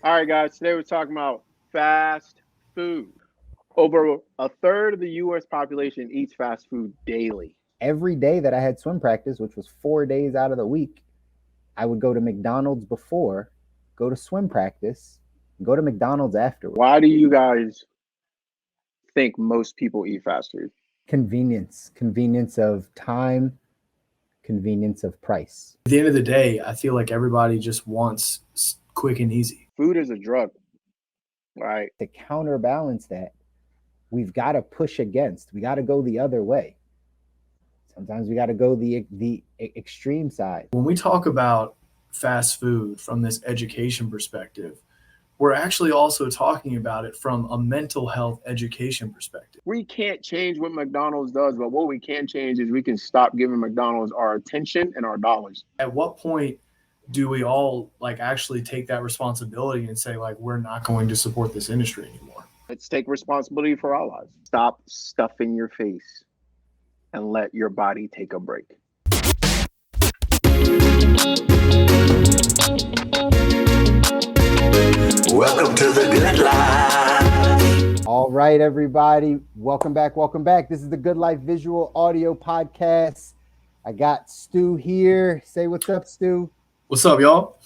All right, guys. Today we're talking about fast food. Over a third of the U.S. population eats fast food daily. Every day that I had swim practice, which was 4 days out of the week, I would go to McDonald's before, go to swim practice, go to McDonald's afterward. Why do you guys think most people eat fast food? Convenience of time, convenience of price. At the end of the day, I feel like everybody just wants quick and easy. Food is a drug, right? To counterbalance that, we've got to push against. We got to go the other way. Sometimes we got to go the extreme side. When we talk about fast food from this education perspective, we're actually also talking about it from a mental health education perspective. We can't change what McDonald's does, but what we can change is we can stop giving McDonald's our attention and our dollars. At what point do we all actually take that responsibility and say we're not going to support this industry anymore? Let's take responsibility for our lives. Stop stuffing your face and let your body take a break. Welcome to the Good Life. All right, everybody. Welcome back. This is the Good Life Visual Audio Podcast. I got Stu here. Say what's up, Stu. What's up, y'all?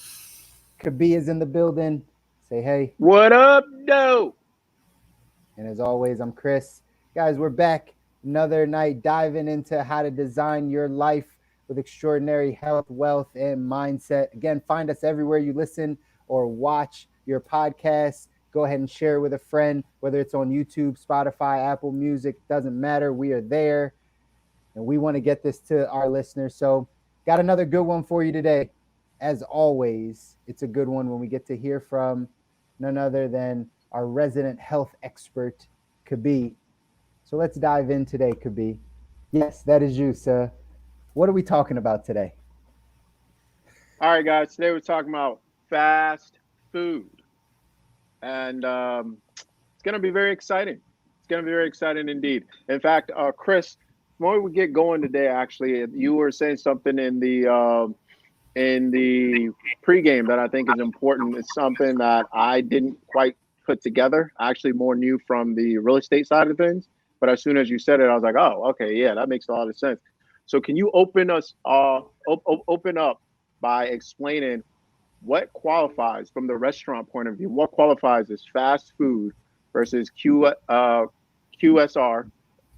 Kobi is in the building. Say hey. What up, doe? And as always, I'm Chris. Guys, we're back another night diving into how to design your life with extraordinary health, wealth, and mindset. Again, find us everywhere you listen or watch your podcast. Go ahead and share with a friend, whether it's on YouTube, Spotify, Apple Music, doesn't matter. We are there, and we want to get this to our listeners. So got another good one for you today. As always, it's a good one when we get to hear from none other than our resident health expert, Kobi. So let's dive in today, Kobi. Yes, that is you, sir. What are we talking about today? All right, guys. Today we're talking about fast food. And it's going to be very exciting. It's going to be very exciting indeed. In fact, Chris, before we get going today, actually, you were saying something in the pregame that I think is important. It's something that I didn't quite put together. I actually more knew from the real estate side of things. But as soon as you said it, I was like, oh, okay, yeah, that makes a lot of sense. So can you open up by explaining what qualifies from the restaurant point of view? What qualifies as fast food versus QSR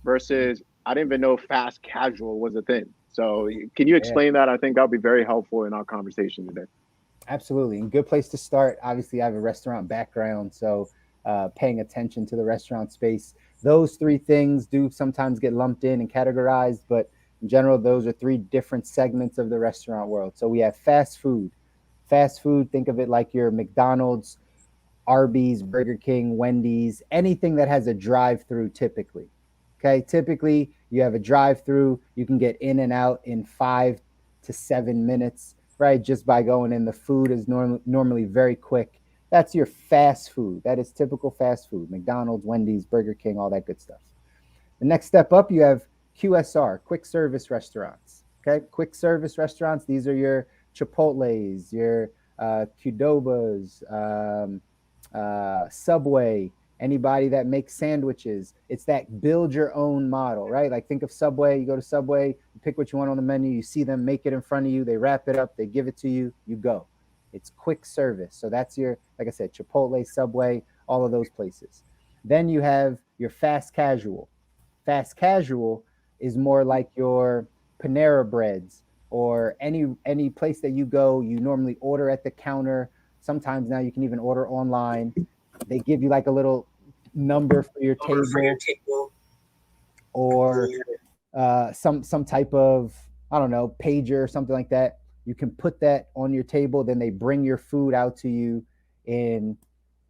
versus, I didn't even know fast casual was a thing. So can you explain that? I think that'll be very helpful in our conversation today. Absolutely. And good place to start. Obviously, I have a restaurant background, so paying attention to the restaurant space. Those three things do sometimes get lumped in and categorized, but in general, those are three different segments of the restaurant world. So we have fast food. Fast food, think of it like your McDonald's, Arby's, Burger King, Wendy's, anything that has a drive-through typically. Okay, typically you have a drive-through, you can get in and out in 5 to 7 minutes, right? Just by going in. The food is normally very quick. That's your fast food. That is typical fast food. McDonald's, Wendy's, Burger King, all that good stuff. The next step up, you have QSR, quick service restaurants. Okay, quick service restaurants, these are your Chipotle's, your Qdoba's, Subway, anybody that makes sandwiches. It's that build your own model, right? Like think of Subway, you go to Subway, you pick what you want on the menu, you see them make it in front of you, they wrap it up, they give it to you, you go. It's quick service. So that's your, like I said, Chipotle, Subway, all of those places. Then you have your fast casual. Fast casual is more like your Panera Breads, or any place that you go, you normally order at the counter. Sometimes now you can even order online. They give you like a little number for your table, or some type of, I don't know, pager or something like that. You can put that on your table, then they bring your food out to you in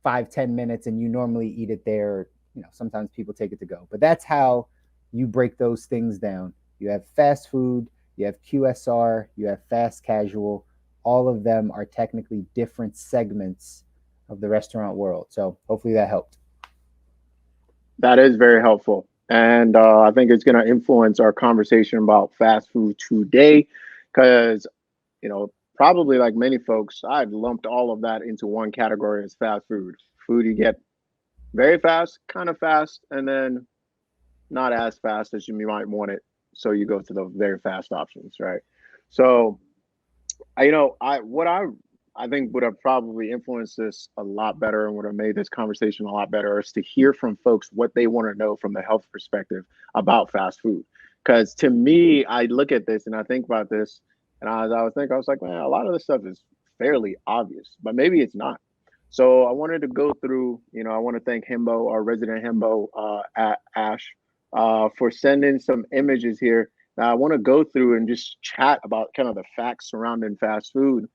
5-10 minutes, and you normally eat it there. Sometimes people take it to go, but that's how you break those things down. You have fast food, you have QSR, you have fast casual. All of them are technically different segments of the restaurant world. So hopefully that helped. That is very helpful. And I think it's going to influence our conversation about fast food today because, probably like many folks, I'd lumped all of that into one category as fast food. Food you get very fast, kind of fast, and then not as fast as you might want it. So you go to the very fast options, right? So I think would have probably influenced this a lot better and would have made this conversation a lot better is to hear from folks what they want to know from the health perspective about fast food. Because to me, I look at this and I think about this, and I was like, man, a lot of this stuff is fairly obvious, but maybe it's not. So I wanted to go through. I want to thank Himbo, our resident Himbo at Ash, for sending some images here. Now I want to go through and just chat about kind of the facts surrounding fast food,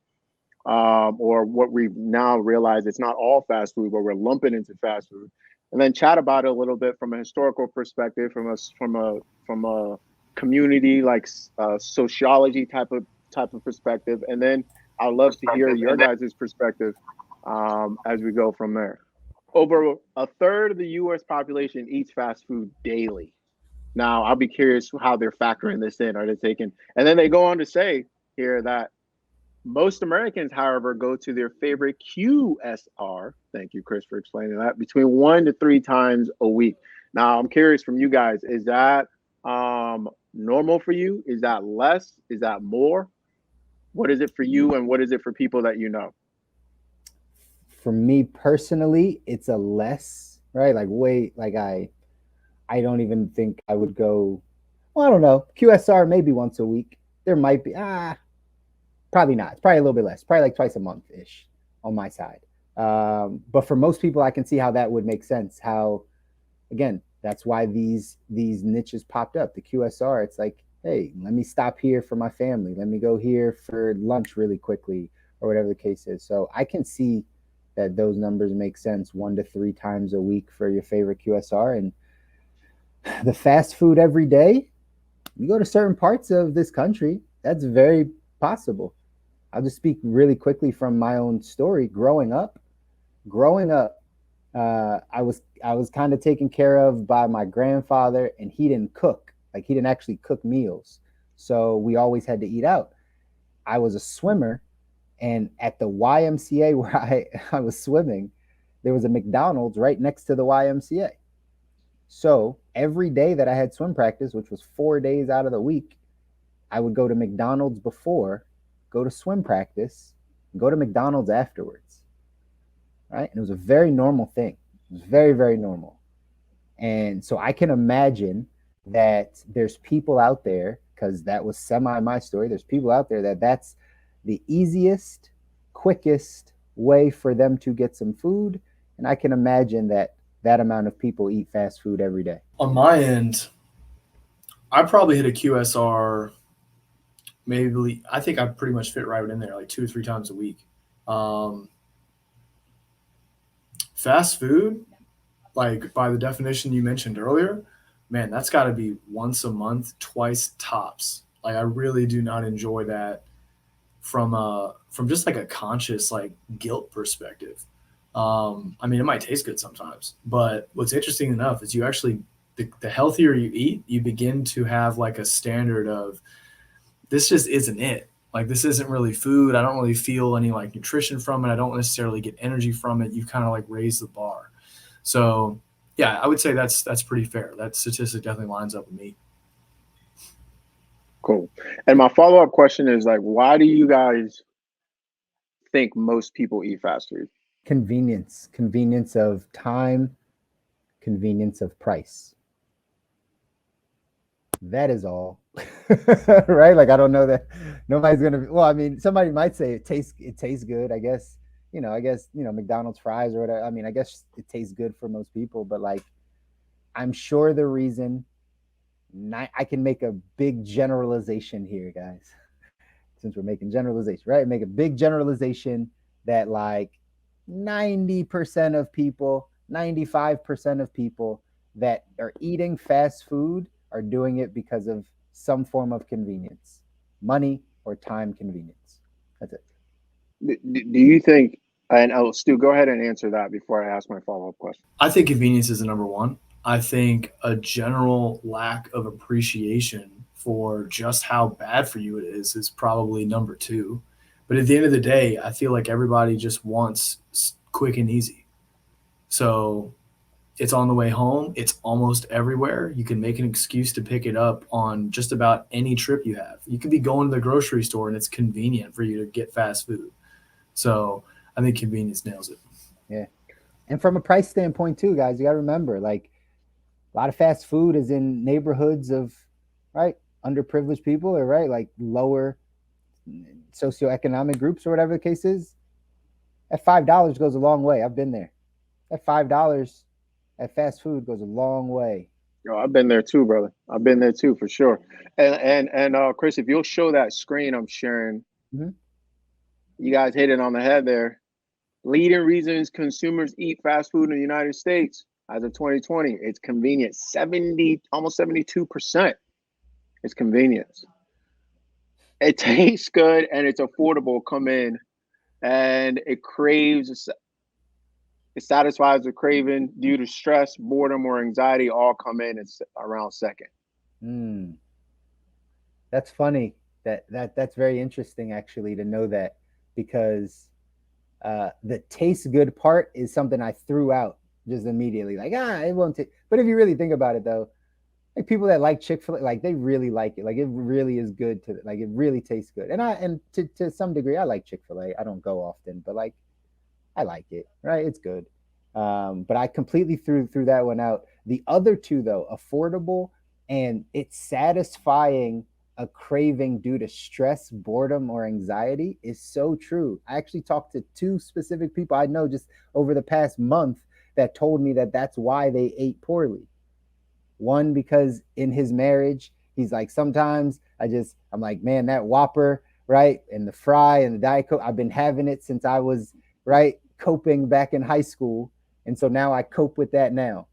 or what we've now realized it's not all fast food, but we're lumping into fast food, and then chat about it a little bit from a historical perspective, from a community like sociology type of perspective, and then I'd love to hear your guys' perspective as we go from there. Over a third of the U.S. population eats fast food daily. Now, I'll be curious how they're factoring this in. Are they taking? And then they go on to say here that most Americans, however, go to their favorite QSR. Thank you, Chris, for explaining that. Between 1 to 3 times a week. Now, I'm curious from you guys: is that normal for you? Is that less? Is that more? What is it for you, and what is it for people that you know? For me personally, it's a less, right? Like way, like I don't even think I would go. Well, I don't know. QSR maybe once a week. There might be probably not. It's probably a little bit less. Probably like twice a month ish on my side. But for most people, I can see how that would make sense. How, again, that's why these niches popped up. The QSR, it's like, hey, let me stop here for my family. Let me go here for lunch really quickly, or whatever the case is. So I can see that those numbers make sense. 1 to 3 times a week for your favorite QSR. And the fast food every day, you go to certain parts of this country, that's very possible. I'll just speak really quickly from my own story. Growing up, I was kind of taken care of by my grandfather, and he didn't cook. Like, he didn't actually cook meals, so we always had to eat out. I was a swimmer, and at the YMCA where I was swimming, there was a McDonald's right next to the YMCA. So every day that I had swim practice, which was 4 days out of the week, I would go to McDonald's before, go to swim practice, and go to McDonald's afterwards. Right? And it was a very normal thing. It was very, very normal. And so I can imagine that there's people out there, because that was semi my story. There's people out there that's the easiest, quickest way for them to get some food. And I can imagine that amount of people eat fast food every day. On my end, I probably hit a QSR maybe, I think I pretty much fit right in there, like 2 or 3 times a week. Fast food, like by the definition you mentioned earlier, man, that's got to be once a month, twice tops. Like, I really do not enjoy that from just like a conscious like guilt perspective. I mean, it might taste good sometimes, but what's interesting enough is you actually, the healthier you eat, you begin to have like a standard of, this just isn't it. Like, this isn't really food. I don't really feel any like nutrition from it. I don't necessarily get energy from it. You kind of like raise the bar. So yeah, I would say that's pretty fair. That statistic definitely lines up with me. Cool. And my follow-up question is, like, why do you guys think most people eat fast food? Convenience of time, convenience of price. That is all. Right? Like, I don't know that nobody's gonna well, I mean, somebody might say it tastes good. I guess McDonald's fries or whatever. I mean, I guess it tastes good for most people, but like, I'm sure the reason, I can make a big generalization here, guys, since we're making generalization, right? Make a big generalization that like 90% of people, 95% of people that are eating fast food are doing it because of some form of convenience, money or time convenience. That's it. Do you think, and Stu, go ahead and answer that before I ask my follow-up question. I think convenience is the number one. I think a general lack of appreciation for just how bad for you it is probably number two. But at the end of the day, I feel like everybody just wants quick and easy. So it's on the way home. It's almost everywhere. You can make an excuse to pick it up on just about any trip you have. You could be going to the grocery store and it's convenient for you to get fast food. So I think convenience nails it. Yeah. And from a price standpoint too, guys, you got to remember, like, a lot of fast food is in neighborhoods of, right, underprivileged people, or right, like lower socioeconomic groups or whatever the case is. That $5 goes a long way. I've been there. That $5 at fast food goes a long way. Yo, I've been there too, brother. I've been there too, for sure. And Chris, if you'll show that screen I'm sharing, Mhm. you guys hit it on the head there. Leading reasons consumers eat fast food in the United States as of 2020, it's convenience. Almost 72%. It's convenience. It tastes good and it's affordable. Come in, and it satisfies the craving due to stress, boredom, or anxiety. All come in. It's around second. Mm. That's funny. That's very interesting actually to know that, because the taste good part is something I threw out just immediately. Like, it won't take. But if you really think about it though, like people that like Chick-fil-A, like they really like it. Like it really is good to, like it really tastes good. And to some degree I like Chick-fil-A. I don't go often, but like I like it, right? It's good. But I completely threw that one out. The other two though, affordable and it's satisfying a craving due to stress, boredom, or anxiety, is so true. I actually talked to two specific people I know just over the past month that told me that that's why they ate poorly. One, because in his marriage, he's like, sometimes I'm like, man, that Whopper, right? And the fry and the Diet Coke, I've been having it since I was, right, coping back in high school. And so now I cope with that now.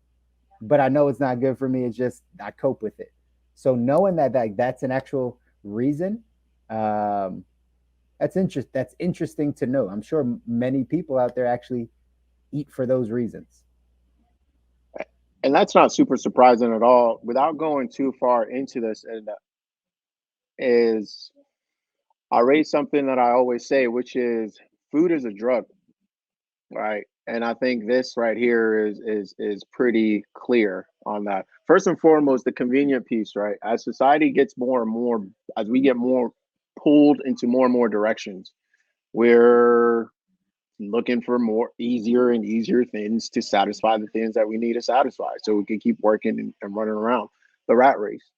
But I know it's not good for me. It's just I cope with it. So knowing that that's an actual reason, that's interesting to know. I'm sure many people out there actually eat for those reasons. And that's not super surprising at all. Without going too far into this, and is I raise something that I always say, which is food is a drug, right? And I think this right here is pretty clear on that. First and foremost, the convenient piece, right? As society gets more and more, as we get more pulled into more and more directions, we're looking for more easier and easier things to satisfy the things that we need to satisfy so we can keep working and running around the rat race.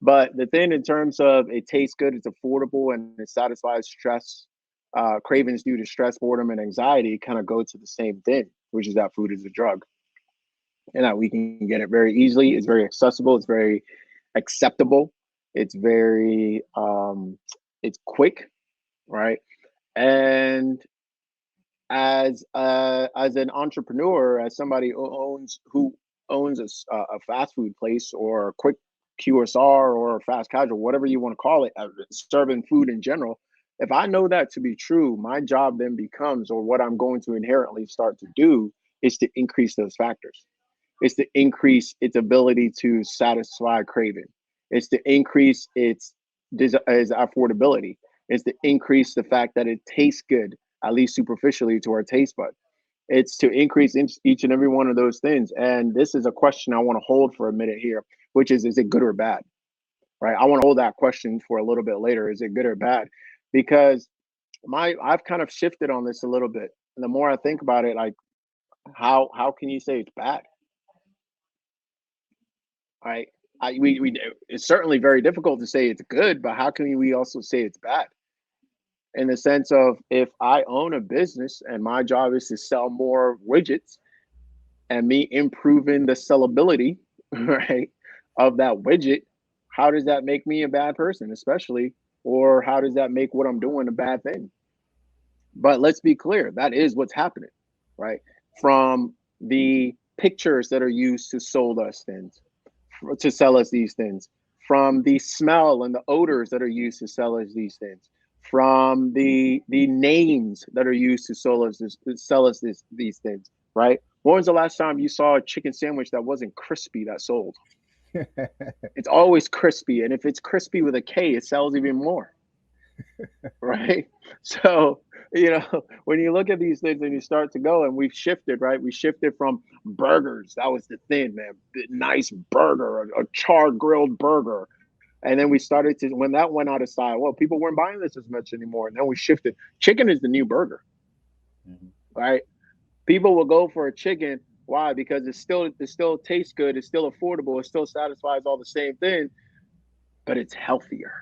But the thing in terms of it tastes good, it's affordable, and it satisfies stress, cravings due to stress, boredom, and anxiety kind of go to the same thing, which is that food is a drug, and that we can get it very easily. It's very accessible. It's very acceptable. It's very, it's quick, right? And as an entrepreneur, as somebody who owns a fast food place or a quick QSR or fast casual, whatever you want to call it, serving food in general. If I know that to be true, my job then becomes, or what I'm going to inherently start to do, is to increase those factors. It's to increase its ability to satisfy craving. It's to increase its affordability. It's to increase the fact that it tastes good, at least superficially, to our taste bud. It's to increase each and every one of those things. And this is a question I want to hold for a minute here, which is it good or bad? Right? I want to hold that question for a little bit later. Is it good or bad? Because I've kind of shifted on this a little bit. And the more I think about it, like how can you say it's bad? Right? We it's certainly very difficult to say it's good, but how can we also say it's bad? In the sense of, if I own a business and my job is to sell more widgets, and me improving the sellability, right, of that widget, how does that make me a bad person, especially, or how does that make what I'm doing a bad thing? But let's be clear, that is what's happening, right? From the pictures that are used to sold us things, to sell us these things, from the smell and the odors that are used to sell us these things, from the names that are used to sell us these things, right? When was the last time you saw a chicken sandwich that wasn't crispy that sold? It's always crispy, and if it's crispy with a K, it sells even more, right? So, you know, when you look at these things and you start to go, and we've shifted, right? We shifted from burgers. That was the thing, man. Nice burger, a char grilled burger. And then we started to, when that went out of style, well, people weren't buying this as much anymore. And then we shifted. Chicken is the new burger, right? People will go for a chicken. Why? Because it still tastes good. It still affordable. It still satisfies all the same thing, but it's healthier,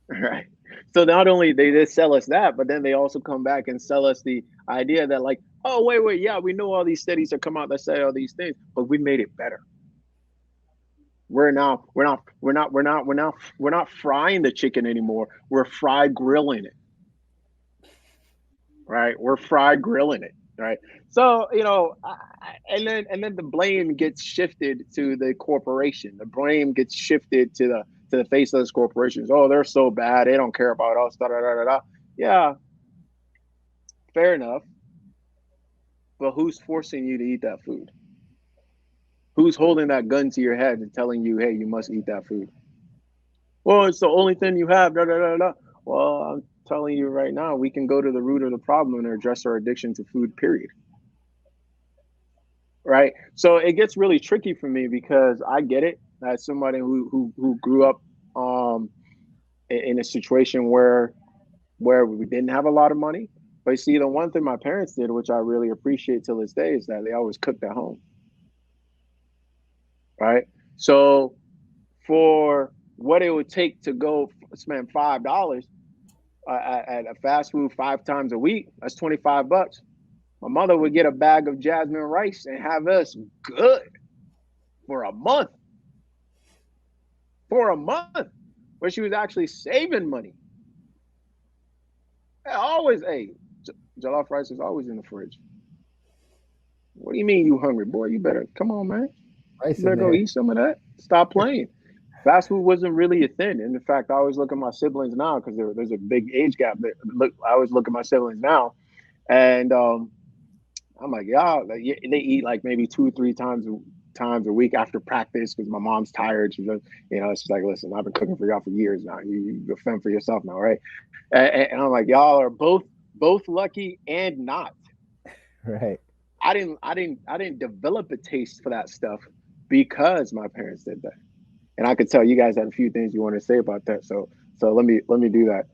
right? So not only they just sell us that, but then they also come back and sell us the idea that like, oh wait, yeah, we know all these studies that come out that say all these things, but we made it better. We're not frying the chicken anymore. We're fried grilling it, right? We're fried grilling it, right? So and then the blame gets shifted to the corporation. The blame gets shifted to the faceless corporations. Oh, they're so bad. They don't care about us. Da, da, da, da, da. Yeah, fair enough. But who's forcing you to eat that food? Who's holding that gun to your head and telling you, hey, you must eat that food? Well, it's the only thing you have. Da, da, da, da. Well, I'm telling you right now, we can go to the root of the problem and address our addiction to food, period. Right. So it gets really tricky for me because I get it as somebody who grew up in a situation where we didn't have a lot of money. But see, the one thing my parents did, which I really appreciate till this day, is that they always cooked at home. Right. So for what it would take to go spend $5 at a fast food 5 times a week, that's $25. My mother would get a bag of jasmine rice and have us good for a month. For a month, where she was actually saving money. Always, hey, jollof rice is always in the fridge. What do you mean you hungry, boy? You better come on, man. Rice You better in go there. eat some of that. Stop playing. Fast food wasn't really a thing. And in fact, I always look at my siblings now because there's a big age gap. I always look at my siblings now, and I'm like, y'all, like, they eat like maybe 2 or 3 times a week after practice because my mom's tired. She's just, she's like, listen, I've been cooking for y'all for years now. You fend for yourself now, right? And I'm like, y'all are both lucky and not. Right. I didn't develop a taste for that stuff because my parents did that. And I could tell you guys had a few things you want to say about that. So let me do that.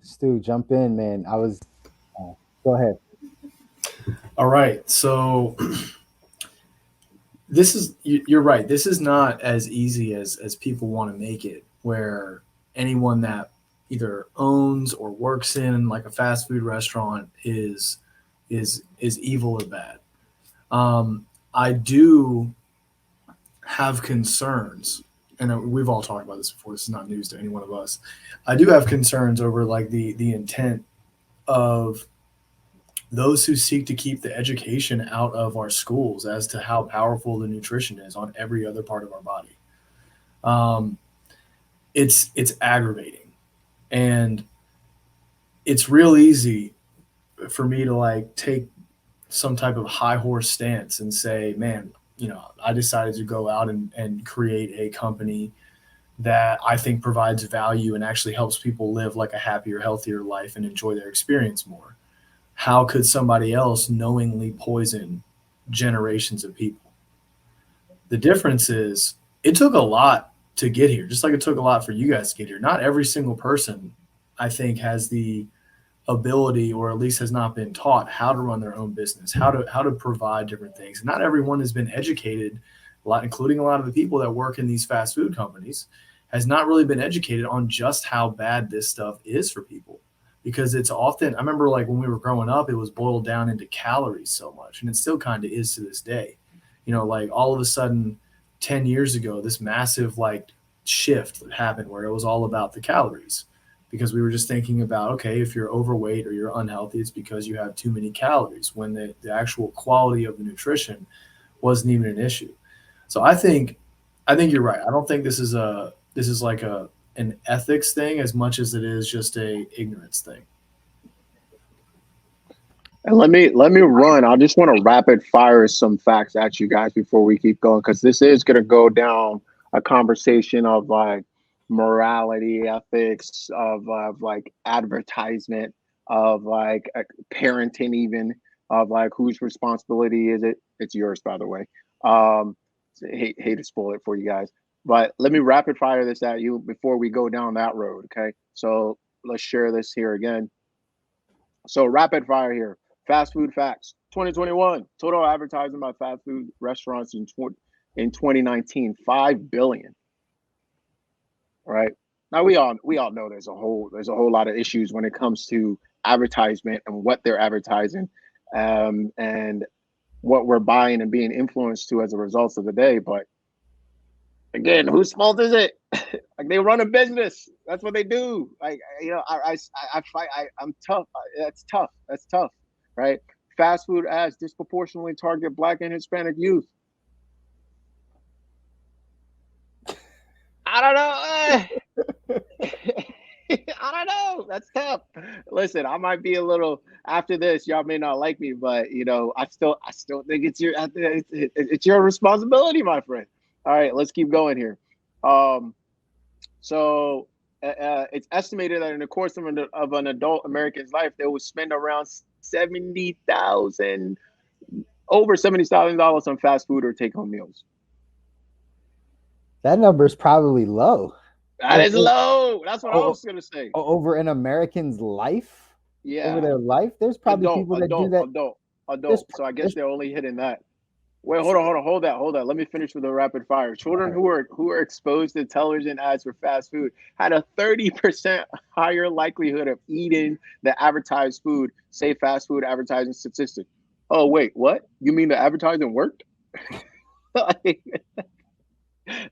Stu, jump in, man. Go ahead. All right. So you're right. This is not as easy as people want to make it, where anyone that either owns or works in like a fast food restaurant is evil or bad. I do have concerns, and we've all talked about this before. This is not news to any one of us. I do have concerns over like the intent of those who seek to keep the education out of our schools as to how powerful the nutrition is on every other part of our body. It's aggravating, and it's real easy for me to like take some type of high horse stance and say, man, I decided to go out and create a company that I think provides value and actually helps people live like a happier, healthier life and enjoy their experience more. How could somebody else knowingly poison generations of people? The difference is it took a lot to get here, just like it took a lot for you guys to get here. Not every single person, I think, has the ability, or at least has not been taught how to run their own business, how to provide different things. Not everyone has been educated, including a lot of the people that work in these fast food companies, has not really been educated on just how bad this stuff is for people. Because it's often, I remember like when we were growing up, it was boiled down into calories so much, and it still kind of is to this day. Like all of a sudden 10 years ago, this massive like shift happened where it was all about the calories, because we were just thinking about, okay, if you're overweight or you're unhealthy, it's because you have too many calories, when the actual quality of the nutrition wasn't even an issue. So I think you're right. I don't think this is like an ethics thing as much as it is just a ignorance thing. And let me run. I just want to rapid fire some facts at you guys before we keep going, because this is going to go down a conversation of like, morality, ethics, of like advertisement, of like parenting, even of like whose responsibility is it? It's yours, by the way. Um, hate to spoil it for you guys, but let me rapid fire this at you before we go down that road. Okay, so let's share this here again. So rapid fire here. Fast food facts. 2021 total advertising by fast food restaurants in 2019, 5 billion. Right now, we all know there's a whole lot of issues when it comes to advertisement and what they're advertising, and what we're buying and being influenced to as a result of the day. But again, whose fault is it? Like, they run a business. That's what they do. Like, I fight. I'm tough. That's tough. That's tough, right? Fast food ads disproportionately target Black and Hispanic youth. I don't know. I don't know. That's tough. Listen, I might be a little after this. Y'all may not like me, but I still think it's your responsibility, my friend. All right, let's keep going here. Um, so it's estimated that in the course of an adult American's life, they will spend around over $70,000 on fast food or take-home meals. That number is probably low. That is low. That's what I was gonna say. Over an American's life? Yeah. Over their life? There's probably people that do that. Adult. So I guess they're only hitting that. Wait, hold on. Hold that. Let me finish with the rapid fire. Children who are exposed to television ads for fast food had a 30% higher likelihood of eating the advertised food, say fast food advertising statistic. Oh, wait, what? You mean the advertising worked?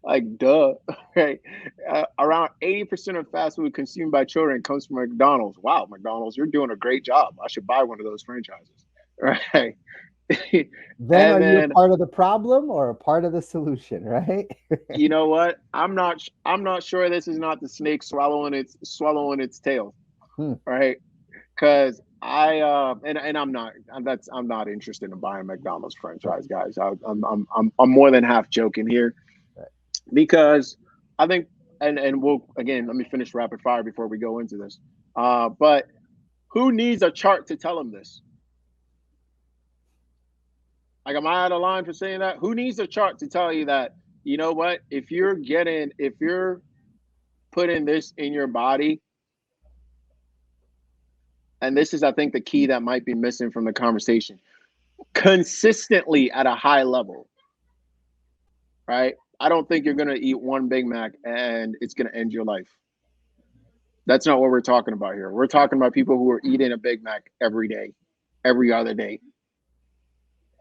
Like, duh, right? Around 80% of fast food consumed by children comes from McDonald's. Wow, McDonald's, you're doing a great job. I should buy one of those franchises, right? Then are you a part of the problem or a part of the solution, right? You know what? I'm not sure this is not the snake swallowing its tail, right? Because I'm not interested in buying McDonald's franchise, guys. I'm more than half joking here. Because I think, and we'll, again, let me finish rapid fire before we go into this. But who needs a chart to tell them this? Like, am I out of line for saying that? Who needs a chart to tell you that, you know what, if you're putting this in your body, and this is, I think, the key that might be missing from the conversation, consistently at a high level, right? I don't think you're going to eat one Big Mac and it's going to end your life. That's not what we're talking about here. We're talking about people who are eating a Big Mac every day, every other day,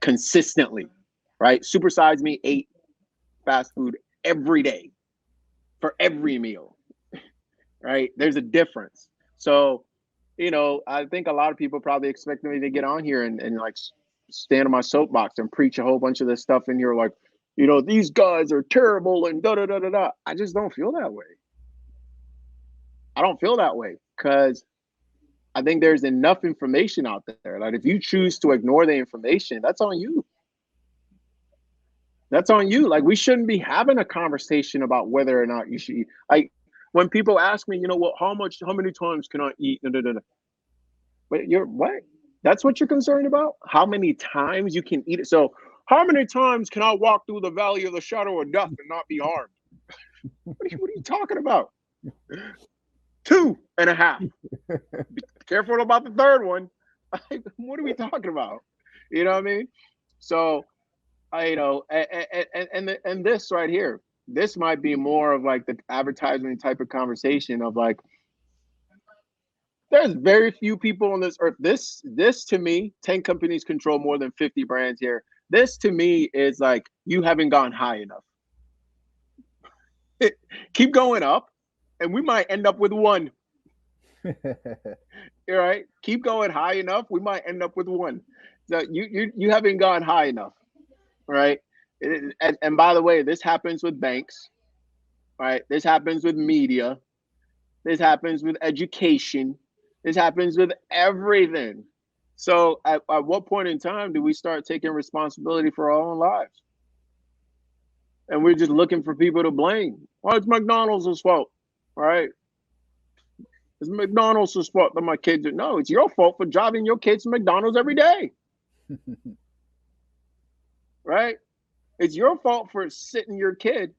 consistently, right? Supersize Me ate fast food every day for every meal, right? There's a difference. So, I think a lot of people probably expect me to get on here and like stand on my soapbox and preach a whole bunch of this stuff in here, like, these guys are terrible and da da da da da. I just don't feel that way. I don't feel that way because I think there's enough information out there. Like, if you choose to ignore the information, that's on you. That's on you. Like, we shouldn't be having a conversation about whether or not you should eat. Like, when people ask me, how many times can I eat? Da, da, da, da. Wait, what? That's what you're concerned about? How many times you can eat it? So, how many times can I walk through the valley of the shadow of death and not be harmed? What are you talking about? 2.5. Be careful about the third one. What are we talking about? You know what I mean? So, and this right here, this might be more of like the advertisement type of conversation of like, there's very few people on this earth. This to me, 10 companies control more than 50 brands here. This to me is like, you haven't gone high enough. Keep going up, and we might end up with one. All right, keep going high enough, we might end up with one. So you haven't gone high enough, right? And by the way, this happens with banks, right? This happens with media. This happens with education. This happens with everything. So at what point in time do we start taking responsibility for our own lives? And we're just looking for people to blame. Well, it's McDonald's fault. right? It's McDonald's the spot that my kids are. No, it's your fault for driving your kids to McDonald's every day, right? It's your fault for sitting your kid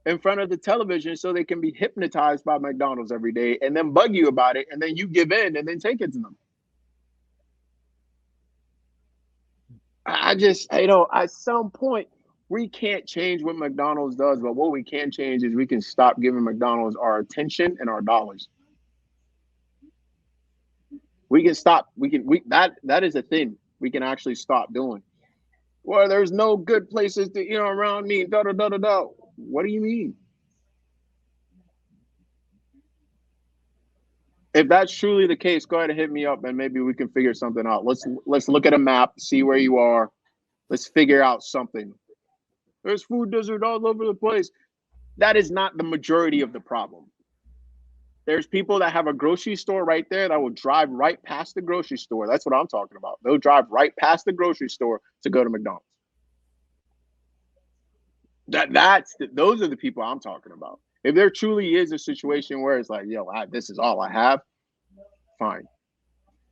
in front of the television so they can be hypnotized by McDonald's every day and then bug you about it, and then you give in and then take it to them. At some point, we can't change what McDonald's does, but what we can change is we can stop giving McDonald's our attention and our dollars. We can stop. That is a thing we can actually stop doing. Well, there's no good places to around me. Da da da da da. What do you mean? If that's truly the case, go ahead and hit me up, and maybe we can figure something out. Let's look at a map, see where you are. Let's figure out something. There's food desert all over the place. That is not the majority of the problem. There's people that have a grocery store right there that will drive right past the grocery store. That's what I'm talking about. They'll drive right past the grocery store to go to McDonald's. Those are the people I'm talking about. If there truly is a situation where it's like, this is all I have, fine.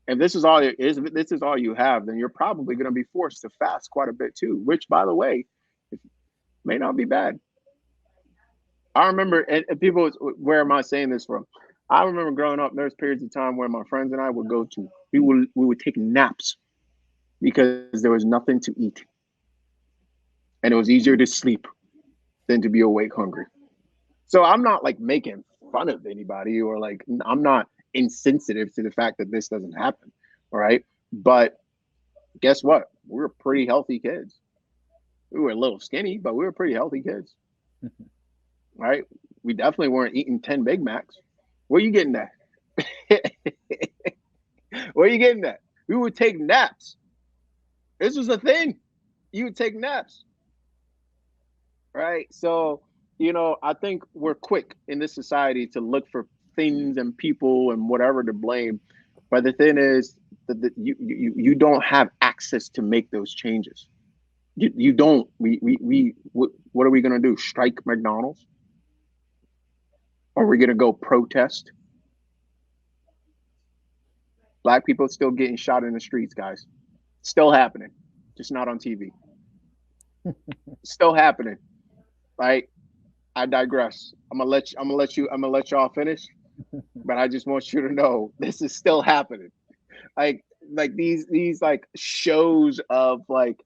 If this is all you have, then you're probably going to be forced to fast quite a bit too, which, by the way, may not be bad. I remember, and people, where am I saying this from? I remember growing up, there's periods of time where my friends and I would we would take naps because there was nothing to eat. And it was easier to sleep than to be awake hungry. So I'm not like making fun of anybody, or like, I'm not insensitive to the fact that this doesn't happen. All right. But guess what? We were pretty healthy kids. We were a little skinny, but we were pretty healthy kids. Right? We definitely weren't eating 10 Big Macs. Where are you getting that? Where are you getting that? We would take naps. This was a thing. You would take naps. Right? So, I think we're quick in this society to look for things and people and whatever to blame. But the thing is that you don't have access to make those changes. You don't. What are we going to do? Strike McDonald's? Are we going to go protest? Black people still getting shot in the streets, guys. Still happening. Just not on TV. Still happening. Right? I digress. I'm gonna let y'all finish. But I just want you to know this is still happening. Like these like shows of like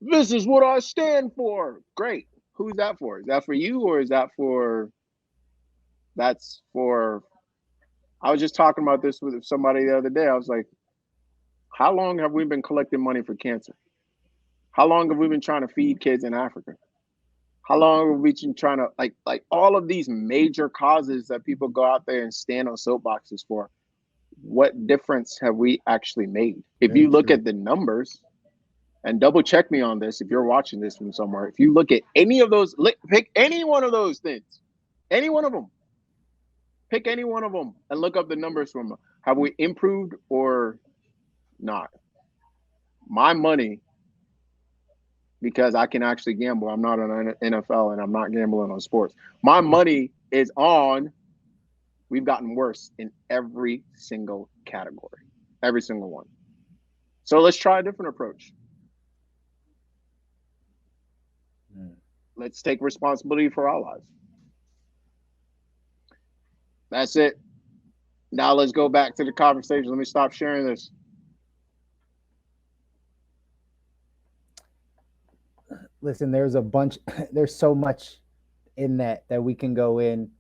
this is what I stand for. Great. Who's that for? Is that for you, or is that for? That's for. I was just talking about this with somebody the other day. I was like, how long have we been collecting money for cancer? How long have we been trying to feed kids in Africa? How long have we been trying to like all of these major causes that people go out there and stand on soapboxes for? What difference have we actually made? If you look at the numbers, and double check me on this if you're watching this from somewhere, if you look at any of those, pick any one of those things, any one of them, pick any one of them and look up the numbers from them. Have we improved or not? My money, because I can actually gamble. I'm not on NFL and I'm not gambling on sports. My money is on, we've gotten worse in every single category, every single one. So let's try a different approach. Let's take responsibility for our lives. That's it. Now let's go back to the conversation. Let me stop sharing this. Listen, there's there's so much in that we can go in.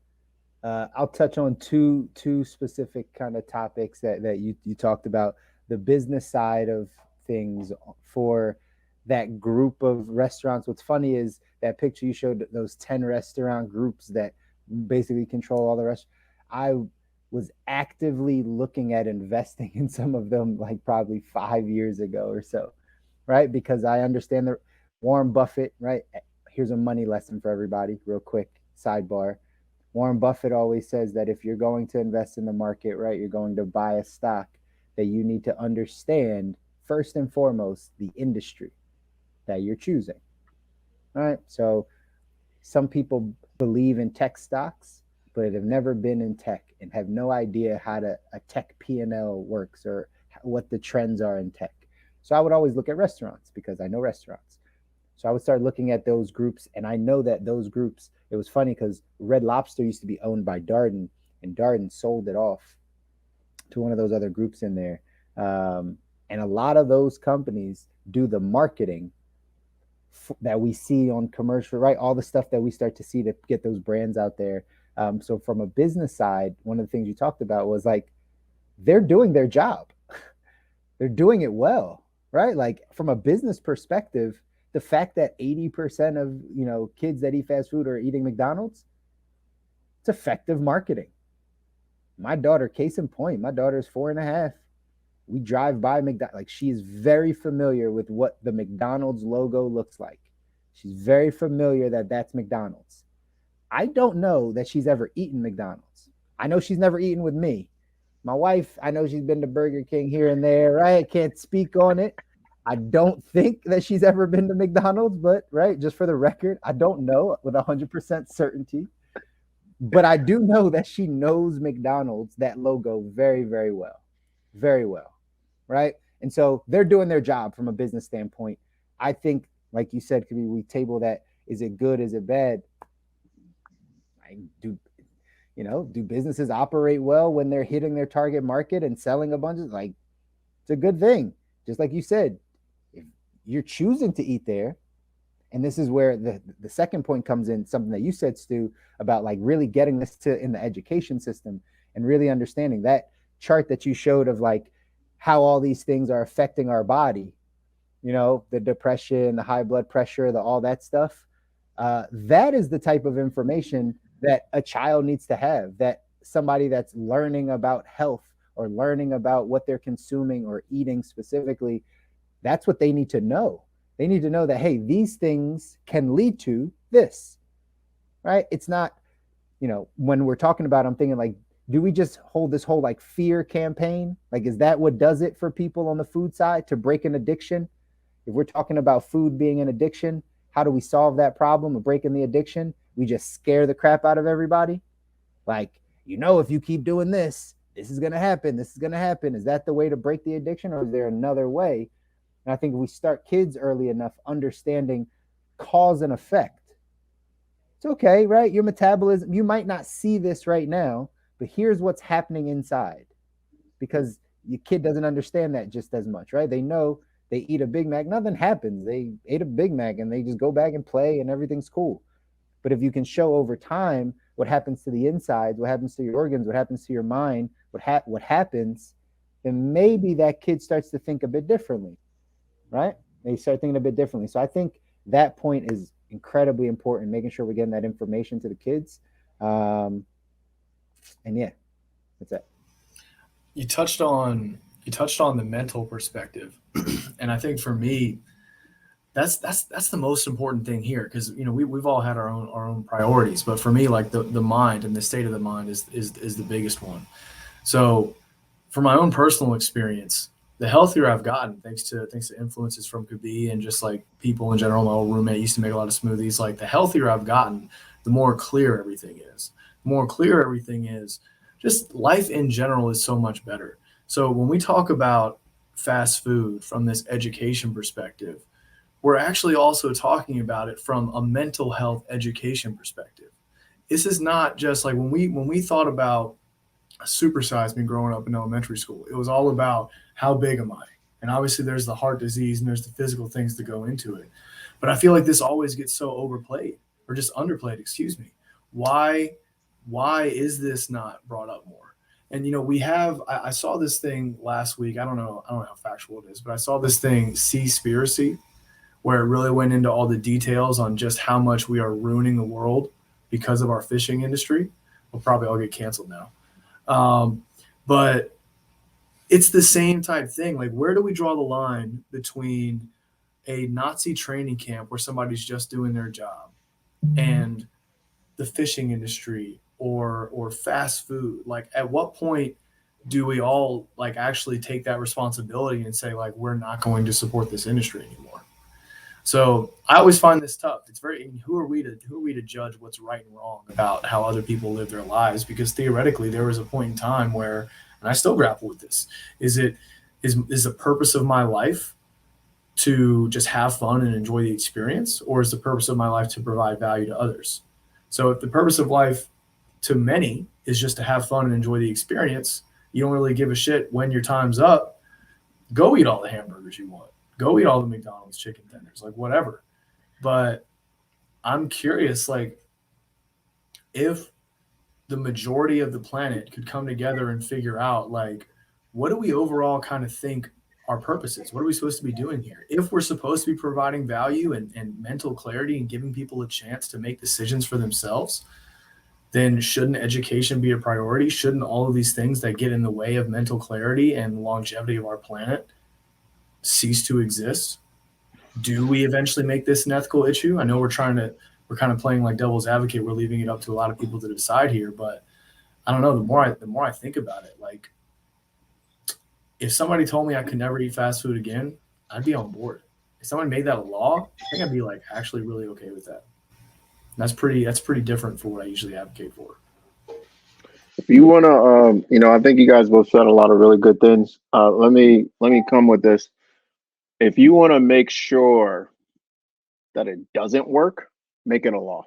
I'll touch on two specific kind of topics that you talked about. The business side of things for that group of restaurants. What's funny is that picture you showed, those 10 restaurant groups that basically control all the rest. I was actively looking at investing in some of them like probably 5 years ago or so, right? Because I understand the Warren Buffett, right? Here's a money lesson for everybody, real quick sidebar. Warren Buffett always says that if you're going to invest in the market, right, you're going to buy a stock, that you need to understand first and foremost the industry that you're choosing. All right. So some people believe in tech stocks, but have never been in tech and have no idea how a tech P&L works or what the trends are in tech. So I would always look at restaurants because I know restaurants. So I would start looking at those groups, and I know that those groups, it was funny because Red Lobster used to be owned by Darden, and Darden sold it off to one of those other groups in there. And a lot of those companies do the marketing that we see on commercial, right? All the stuff that we start to see to get those brands out there. So from a business side, one of the things you talked about was like, they're doing their job. They're doing it well, right? Like from a business perspective, the fact that 80% of, kids that eat fast food are eating McDonald's, it's effective marketing. My daughter, case in point, my daughter's 4.5. We drive by McDonald's. Like she's very familiar with what the McDonald's logo looks like. She's very familiar that that's McDonald's. I don't know that she's ever eaten McDonald's. I know she's never eaten with me. My wife, I know she's been to Burger King here and there, right? I can't speak on it. I don't think that she's ever been to McDonald's, but right, just for the record, I don't know with 100% certainty. But I do know that she knows McDonald's, that logo, very, very well. Very well, right? And so they're doing their job from a business standpoint. I think, like you said, Kobi, we table that. Is it good? Is it bad? Do businesses operate well when they're hitting their target market and selling a bunch of, like, it's a good thing. Just like you said, if you're choosing to eat there, and this is where the second point comes in, something that you said, Stu, about like really getting this in the education system and really understanding that chart that you showed of like how all these things are affecting our body, the depression, the high blood pressure, all that stuff. That is the type of information that a child needs to have, that somebody that's learning about health or learning about what they're consuming or eating specifically, that's what they need to know. They need to know that, hey, these things can lead to this, right? It's not, when we're talking about, I'm thinking like, do we just hold this whole like fear campaign? Like, is that what does it for people on the food side to break an addiction? If we're talking about food being an addiction, how do we solve that problem of breaking the addiction? We just scare the crap out of everybody. Like, if you keep doing this, this is going to happen. This is going to happen. Is that the way to break the addiction, or is there another way? And I think if we start kids early enough understanding cause and effect, it's okay, right? Your metabolism, you might not see this right now, but here's what's happening inside, because your kid doesn't understand that just as much, right? They know they eat a Big Mac, nothing happens. They ate a Big Mac and they just go back and play and everything's cool. But if you can show over time what happens to the insides, what happens to your organs, what happens to your mind, what happens, then maybe that kid starts to think a bit differently, right? They start thinking a bit differently. So I think that point is incredibly important, making sure we're getting that information to the kids. And yeah, that's it. You touched on the mental perspective. And I think for me, that's the most important thing here, because we've all had our own priorities, but for me, like the mind and the state of the mind is the biggest one. So for my own personal experience, the healthier I've gotten, thanks to influences from Kobi and just like people in general. My old roommate used to make a lot of smoothies. Like the healthier I've gotten, the more clear everything is. The more clear everything is, just life in general is so much better. So when we talk about fast food from this education perspective, we're actually also talking about it from a mental health education perspective. This is not just like when we thought about Supersize Me growing up in elementary school, it was all about how big am I? And obviously there's the heart disease and there's the physical things that go into it. But I feel like this always gets so overplayed, or just underplayed, excuse me. Why is this not brought up more? And I saw this thing last week. I don't know how factual it is, but I saw this thing, Seaspiracy, where it really went into all the details on just how much we are ruining the world because of our fishing industry. We'll probably all get canceled now. But it's the same type thing. Like, where do we draw the line between a Nazi training camp where somebody's just doing their job and the fishing industry or fast food? Like, at what point do we all like actually take that responsibility and say, like, we're not going to support this industry anymore? So I always find this tough. It's very, who are we to judge what's right and wrong about how other people live their lives? Because theoretically, there was a point in time where, and I still grapple with this: is the purpose of my life to just have fun and enjoy the experience, or is the purpose of my life to provide value to others? So if the purpose of life to many is just to have fun and enjoy the experience, you don't really give a shit when your time's up. Go eat all the hamburgers you want. Go eat all the McDonald's chicken tenders, like whatever. But I'm curious, like, if the majority of the planet could come together and figure out, like, what do we overall kind of think our purpose is? What are we supposed to be doing here? If we're supposed to be providing value and mental clarity and giving people a chance to make decisions for themselves, then shouldn't education be a priority? Shouldn't all of these things that get in the way of mental clarity and longevity of our planet cease to exist? Do we eventually make this an ethical issue? I know we're kind of playing like devil's advocate. We're leaving it up to a lot of people to decide here, but I don't know. The more I think about it, like, if somebody told me I could never eat fast food again, I'd be on board. If somebody made that a law, I think I'd be like actually really okay with that. That's pretty different for what I usually advocate for. If you want to, I think you guys both said a lot of really good things. Let me come with this. If you want to make sure that it doesn't work, make it a law.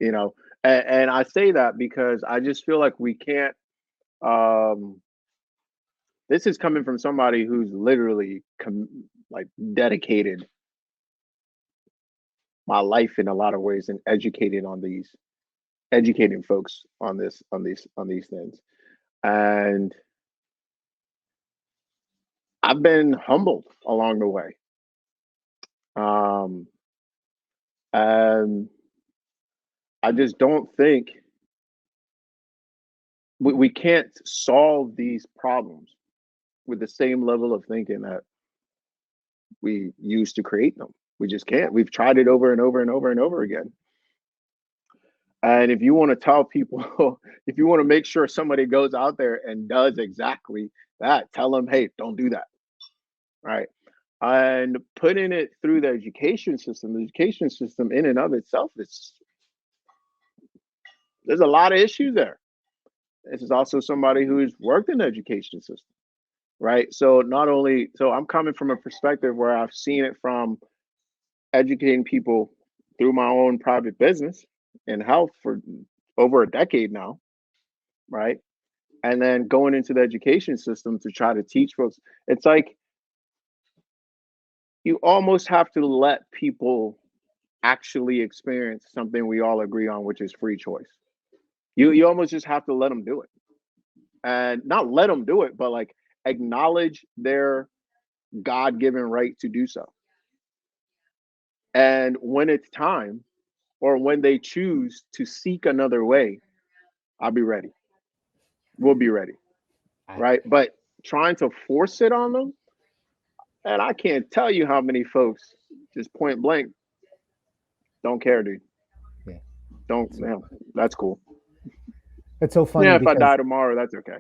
And I say that because I just feel like we can't. This is coming from somebody who's literally dedicated my life in a lot of ways and educating folks on these things. And I've been humbled along the way. And I just don't think we can't solve these problems with the same level of thinking that we used to create them. We just can't. We've tried it over and over and over and over again. And if you want to tell people, if you want to make sure somebody goes out there and does exactly that, tell them, hey, don't do that. Right. And putting it through the education system in and of itself there's a lot of issues there. This is also somebody who's worked in the education system. Right. So I'm coming from a perspective where I've seen it from educating people through my own private business in health for over a decade now. Right. And then going into the education system to try to teach folks. It's like you almost have to let people actually experience something we all agree on, which is free choice. You almost just have to let them do it. And not let them do it, but like acknowledge their God-given right to do so. And when it's time, or when they choose to seek another way, I'll be ready. We'll be ready. Right. But trying to force it on them, and I can't tell you how many folks just point blank don't care, dude. Yeah. Don't, man, that's cool. It's so funny. Yeah, if I die tomorrow, that's okay.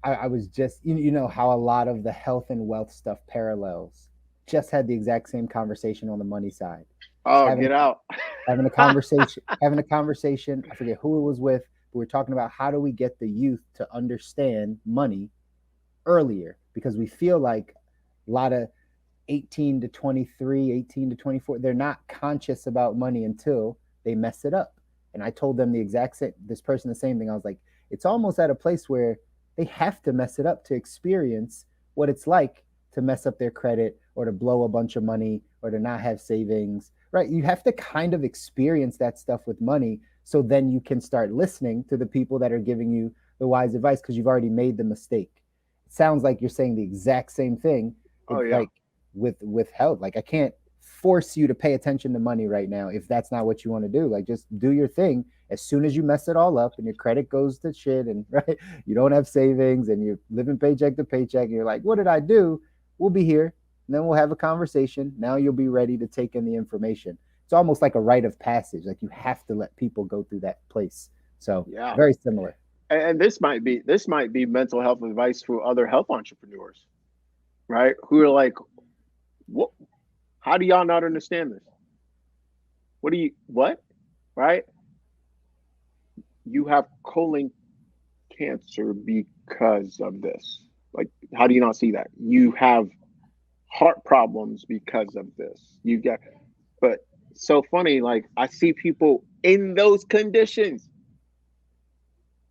I was just, you know how a lot of the health and wealth stuff parallels. Just had the exact same conversation on the money side. Oh, get out. Having a conversation. I forget who it was with. But we're talking about how do we get the youth to understand money earlier, because we feel like a lot of 18 to 23, 18 to 24, they're not conscious about money until they mess it up. And I told them the same thing. I was like, it's almost at a place where they have to mess it up to experience what it's like to mess up their credit or to blow a bunch of money or to not have savings, right? You have to kind of experience that stuff with money. So then you can start listening to the people that are giving you the wise advice, because you've already made the mistake. It sounds like you're saying the exact same thing. Oh, yeah. Like with health. Like, I can't force you to pay attention to money right now if that's not what you want to do. Like, just do your thing. As soon as you mess it all up and your credit goes to shit and right, you don't have savings and you're living paycheck to paycheck and you're like, what did I do? We'll be here and then we'll have a conversation. Now you'll be ready to take in the information. It's almost like a rite of passage. Like, you have to let people go through that place. So yeah, very similar. And this might be mental health advice for other health entrepreneurs, right? Who are like, How do y'all not understand this? What? Right? You have colon cancer because of this. Like, how do you not see that? You have heart problems because of this. You get, but so funny, like, I see people in those conditions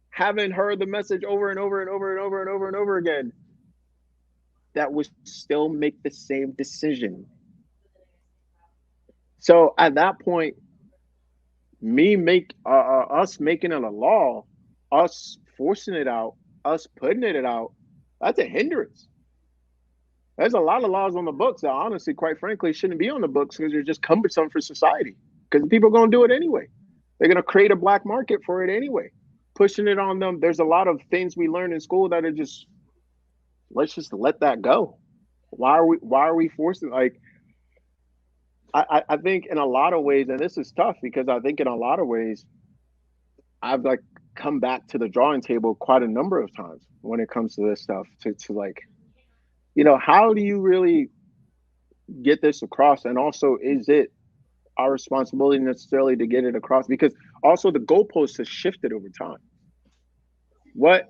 having heard the message over and over and over and over and over and over again that would still make the same decision. So at that point, us making it a law, us forcing it out, us putting it out, that's a hindrance. There's a lot of laws on the books that honestly, quite frankly, shouldn't be on the books because they're just cumbersome for society. Because people are going to do it anyway. They're going to create a black market for it anyway. Pushing it on them. There's a lot of things we learn in school that are just, let's just let that go. Why are we forcing, like, I think in a lot of ways, and this is tough because I think in a lot of ways, I've like come back to the drawing table quite a number of times when it comes to this stuff to like, how do you really get this across? And also, is it our responsibility necessarily to get it across? Because also the goalposts has shifted over time. What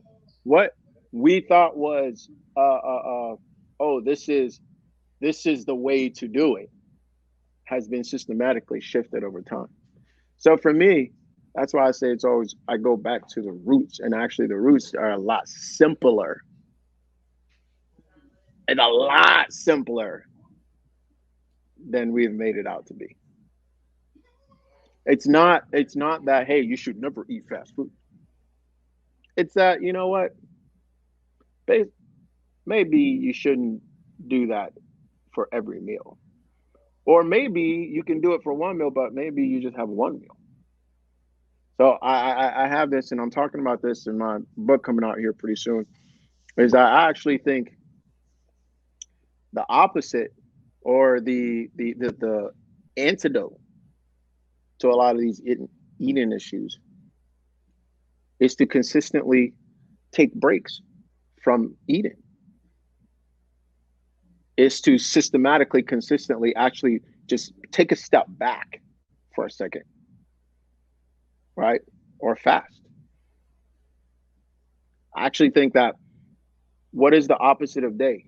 we thought was, oh, this is the way to do it, has been systematically shifted over time. So for me, that's why I say it's always, I go back to the roots, and actually the roots are a lot simpler. And a lot simpler than we've made it out to be. It's not that, hey, you should never eat fast food. It's that, you know what? Maybe you shouldn't do that for every meal. Or maybe you can do it for one meal, but maybe you just have one meal. So I have this, and I'm talking about this in my book coming out here pretty soon, is I actually think the opposite, or the antidote to a lot of these eating issues, is to consistently take breaks from eating. Is to systematically, consistently actually just take a step back for a second, right? Or fast. I actually think that what is the opposite of day?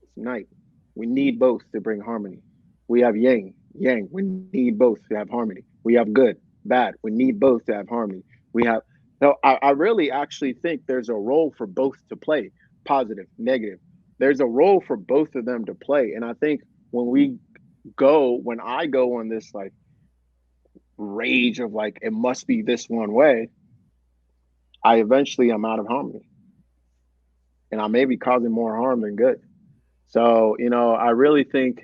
It's night. We need both to bring harmony. We have yang. We need both to have harmony. We have good, bad. We need both to have harmony. We have, no, I really actually think there's a role for both to play, positive, negative. There's a role for both of them to play. And I think when I go on this like rage of like, it must be this one way, I eventually am out of harmony. And I may be causing more harm than good. So, I really think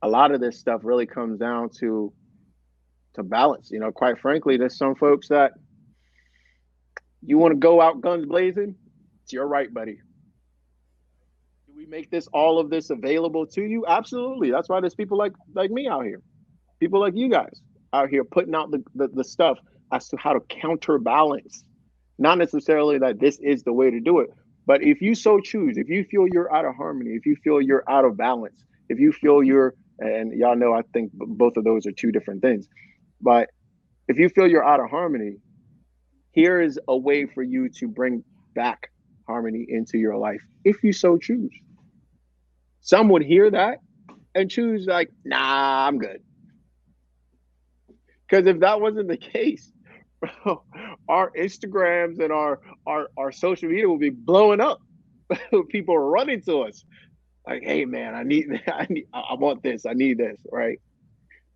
a lot of this stuff really comes down to balance. Quite frankly, there's some folks that you want to go out guns blazing. It's your right, buddy. Do we make all of this available to you? Absolutely. That's why there's people like me out here. People like you guys out here putting out the stuff as to how to counterbalance. Not necessarily that this is the way to do it, but if you so choose, if you feel you're out of harmony, if you feel you're out of balance, if you feel and y'all know, I think both of those are two different things, but if you feel you're out of harmony, here is a way for you to bring back harmony into your life, if you so choose. Some would hear that and choose like, nah, I'm good. Because if that wasn't the case, bro, our Instagrams and our social media will be blowing up. People are running to us like, hey man, I want this, I need this, right?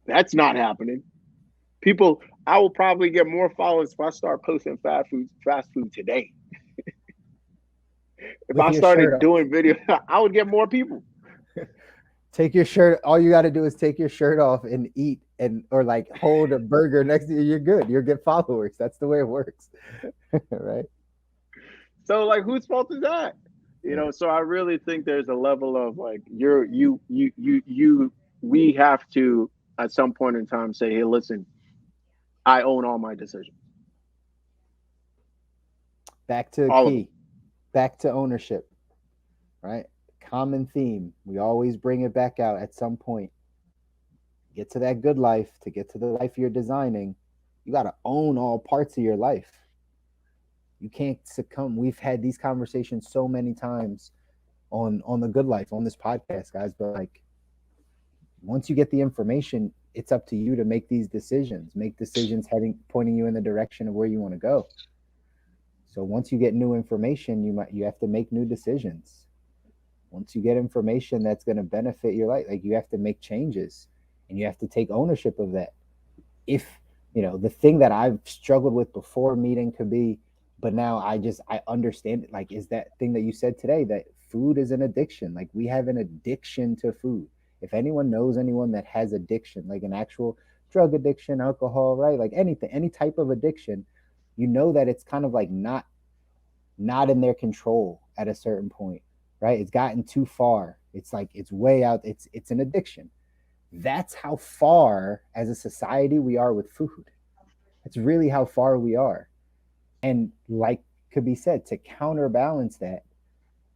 That's not happening. I will probably get more followers if I start posting fast food today. If I started doing video, I would get more people. Take your shirt. All you got to do is take your shirt off and eat, or like hold a burger next to you. You're good. You'll get followers. That's the way it works, right? So like, whose fault is that? So I really think there's a level of like, we have to at some point in time say, hey, listen, I own all my decisions. Back to the key. Back to ownership, right? Common theme. We always bring it back out at some point. get to that good life, to get to the life you're designing, you got to own all parts of your life. You can't succumb. We've had these conversations so many times on the good life on this podcast, guys. But like, once you get the information, it's up to you to make these decisions. Make decisions pointing you in the direction of where you want to go. So once you get new information, you have to make new decisions. Once you get information that's going to benefit your life, like you have to make changes, and you have to take ownership of that. If the thing that I've struggled with before meeting Kobi, but now I understand it, like, is that thing that you said today, that food is an addiction. Like, we have an addiction to food. If anyone knows anyone that has addiction, like an actual drug addiction, alcohol, right? Like anything, any type of addiction, that it's kind of like not in their control at a certain point, right? It's gotten too far. It's like it's way out. It's an addiction. That's how far as a society we are with food. That's really how far we are. And like Kobi said, to counterbalance that,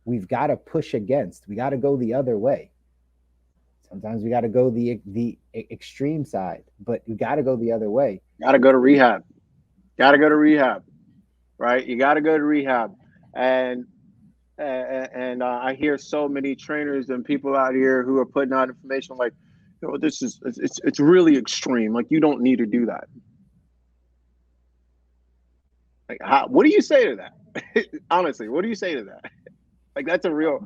we've got to push against. We got to go the other way. Sometimes we got to go the extreme side, but we got to go the other way. Got to go to rehab. Right? You got to go to rehab. And I hear so many trainers and people out here who are putting out information like, it's really extreme. Like, you don't need to do that. Like, what do you say to that? Honestly, what do you say to that? Like, that's a real.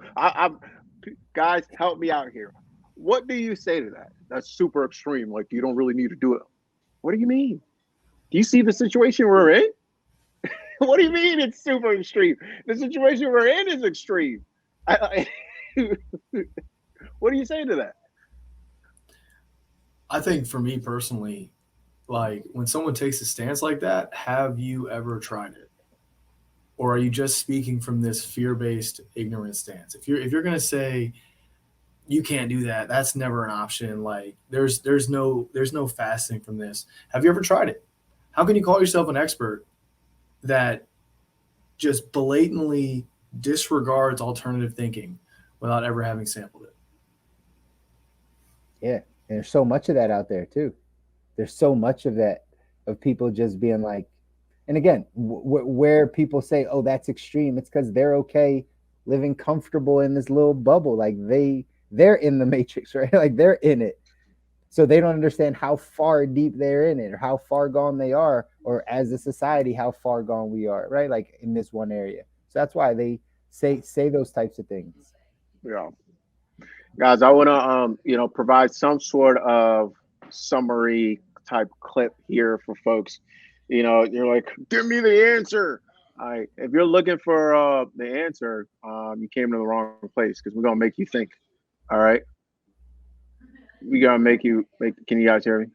Guys, help me out here. What do you say to that? That's super extreme. Like, you don't really need to do it. What do you mean? Do you see the situation we're in? What do you mean it's super extreme? The situation we're in is extreme. What do you say to that? I think for me personally, like, when someone takes a stance like that, have you ever tried it? Or are you just speaking from this fear-based ignorant stance? If you're going to say you can't do that, that's never an option. Like, there's no fasting from this. Have you ever tried it? How can you call yourself an expert that just blatantly disregards alternative thinking without ever having sampled it? Yeah, and there's so much of that out there too. There's so much of that, of people just being like, and again, where people say, "Oh, that's extreme," it's because they're okay living comfortable in this little bubble. Like, they're in the matrix, right? Like, they're in it. So they don't understand how far deep they're in it, or how far gone they are, or as a society, how far gone we are, right? Like, in this one area. So that's why they say those types of things. Yeah. Guys, I want to, provide some sort of summary type clip here for folks. You're like, give me the answer. All right. If you're looking for the answer, you came to the wrong place, because we're going to make you think. All right. We got to can you guys hear me?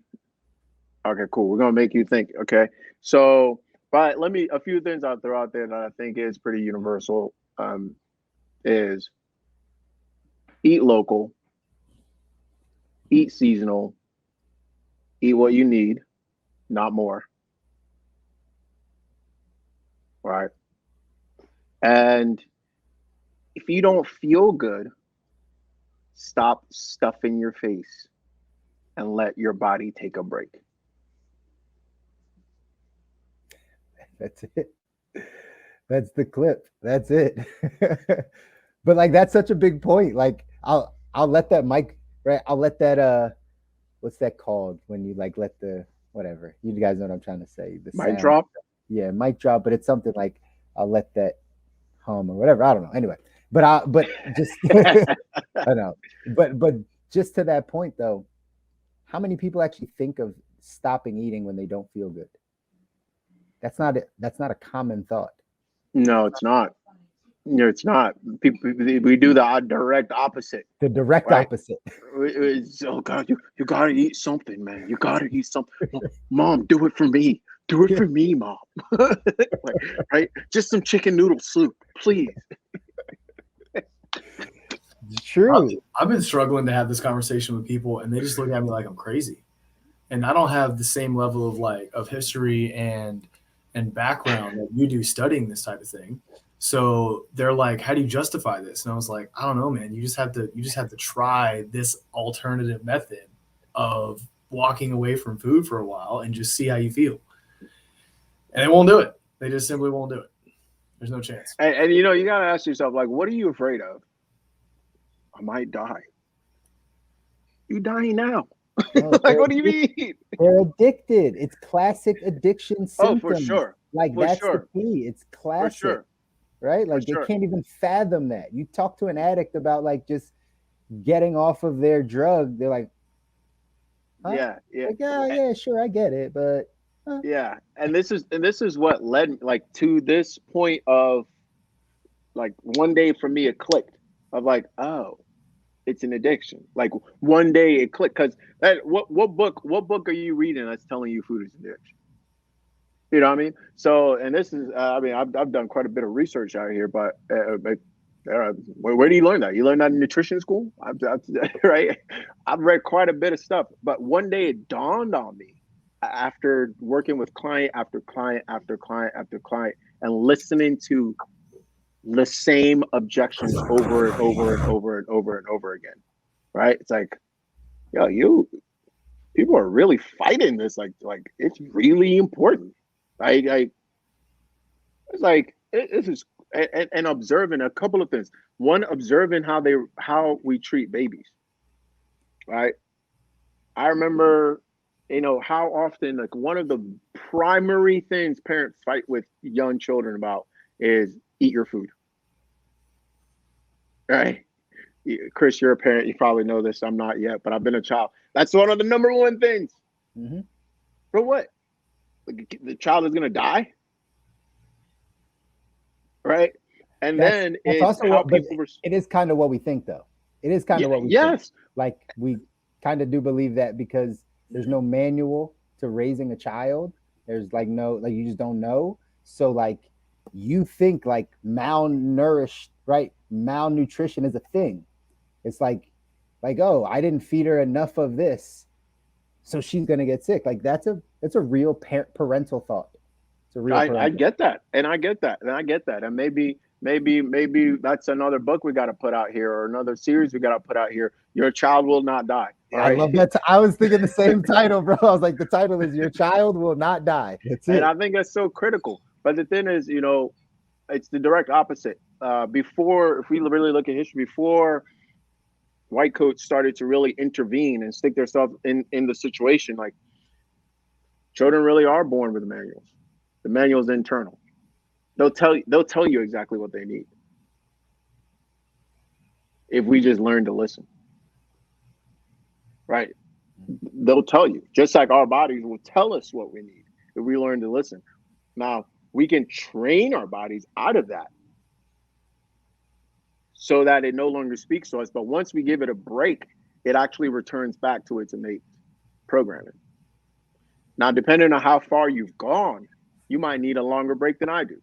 Okay, cool. We're going to make you think. Okay. So, but a few things I'll throw out there that I think is pretty universal, is eat local, eat seasonal, eat what you need, not more. Right. And if you don't feel good, stop stuffing your face and let your body take a break. That's it. That's the clip. That's it. But like, that's such a big point. Like, I'll let that mic, right? I'll let that what's that called when you like let the whatever, you guys know what I'm trying to say. The Mic sound. drop? Yeah, mic drop, but it's something like, I'll let that hum or whatever. I don't know. Anyway, but just I know. But just to that point though, how many people actually think of stopping eating when they don't feel good? That's not a common thought. No, it's not. No, it's not. People, we do the direct opposite. The direct right? opposite. Oh God, you gotta eat something, man. You gotta eat something. Mom, do it for me. Do it for me, Mom. Right? Just some chicken noodle soup, please. True. I've been struggling to have this conversation with people, and they just look at me like I'm crazy. And I don't have the same level of history and background that you do studying this type of thing. So they're like, how do you justify this? And I was like, I don't know, man. You just have to try this alternative method of walking away from food for a while and just see how you feel. And they won't do it. They just simply won't do it. There's no chance. And you know, you gotta ask yourself, like, what are you afraid of? I might die. You dying now. No, Like, what do you mean? They're addicted. It's classic addiction symptoms. Oh, for sure. Like, For that's sure. the key. It's For classic. sure. Right? Like, they sure. can't even fathom that. You talk to an addict about like just getting off of their drug, they're like, huh? Yeah, yeah. Like, yeah, sure, I get it, but Yeah, and this is what led me like to this point of like one day for me it clicked of like, oh, it's an addiction. Like one day it clicked because what book are you reading that's telling you food is an addiction? You know what I mean? So, and this is I mean I've done quite a bit of research out here, but where do you learn that? You learn that in nutrition school, right? I've read quite a bit of stuff, but one day it dawned on me after working with client after client after client after client and listening to the same objections over and over and over and over and over again, right? It's like, yo, people are really fighting this. Like it's really important. It's like this is and observing a couple of things. One, observing how we treat babies, right? I remember, how often, like, one of the primary things parents fight with young children about is eat your food, right? Chris, you're a parent. You probably know this. I'm not yet, but I've been a child. That's one of the number one things. mm-hmm. For what? The child is going to die, right? And then that's also how people. It is kind of what we think, though. It is kind of what we think. Like, we kind of do believe that because there's no manual to raising a child. There's like you just don't know. So like you think like malnourished, right? Malnutrition is a thing. It's like, oh, I didn't feed her enough of this, so she's gonna get sick. Like that's a real parental thought. It's a real. I get that, and I get that, and maybe that's another book we got to put out here, or another series we got to put out here. Your child will not die. Right? I love that. I was thinking the same title, bro. I was like, the title is "Your Child Will Not Die." That's it. And I think that's so critical. But the thing is, it's the direct opposite. Before, if we really look at history, before white coats started to really intervene and stick themselves in the situation, like children really are born with manuals. The manual's internal. They'll tell you exactly what they need if we just learn to listen. Right? They'll tell you, just like our bodies will tell us what we need if we learn to listen. Now, we can train our bodies out of that so that it no longer speaks to us. But once we give it a break, it actually returns back to its innate programming. Now, depending on how far you've gone, you might need a longer break than I do.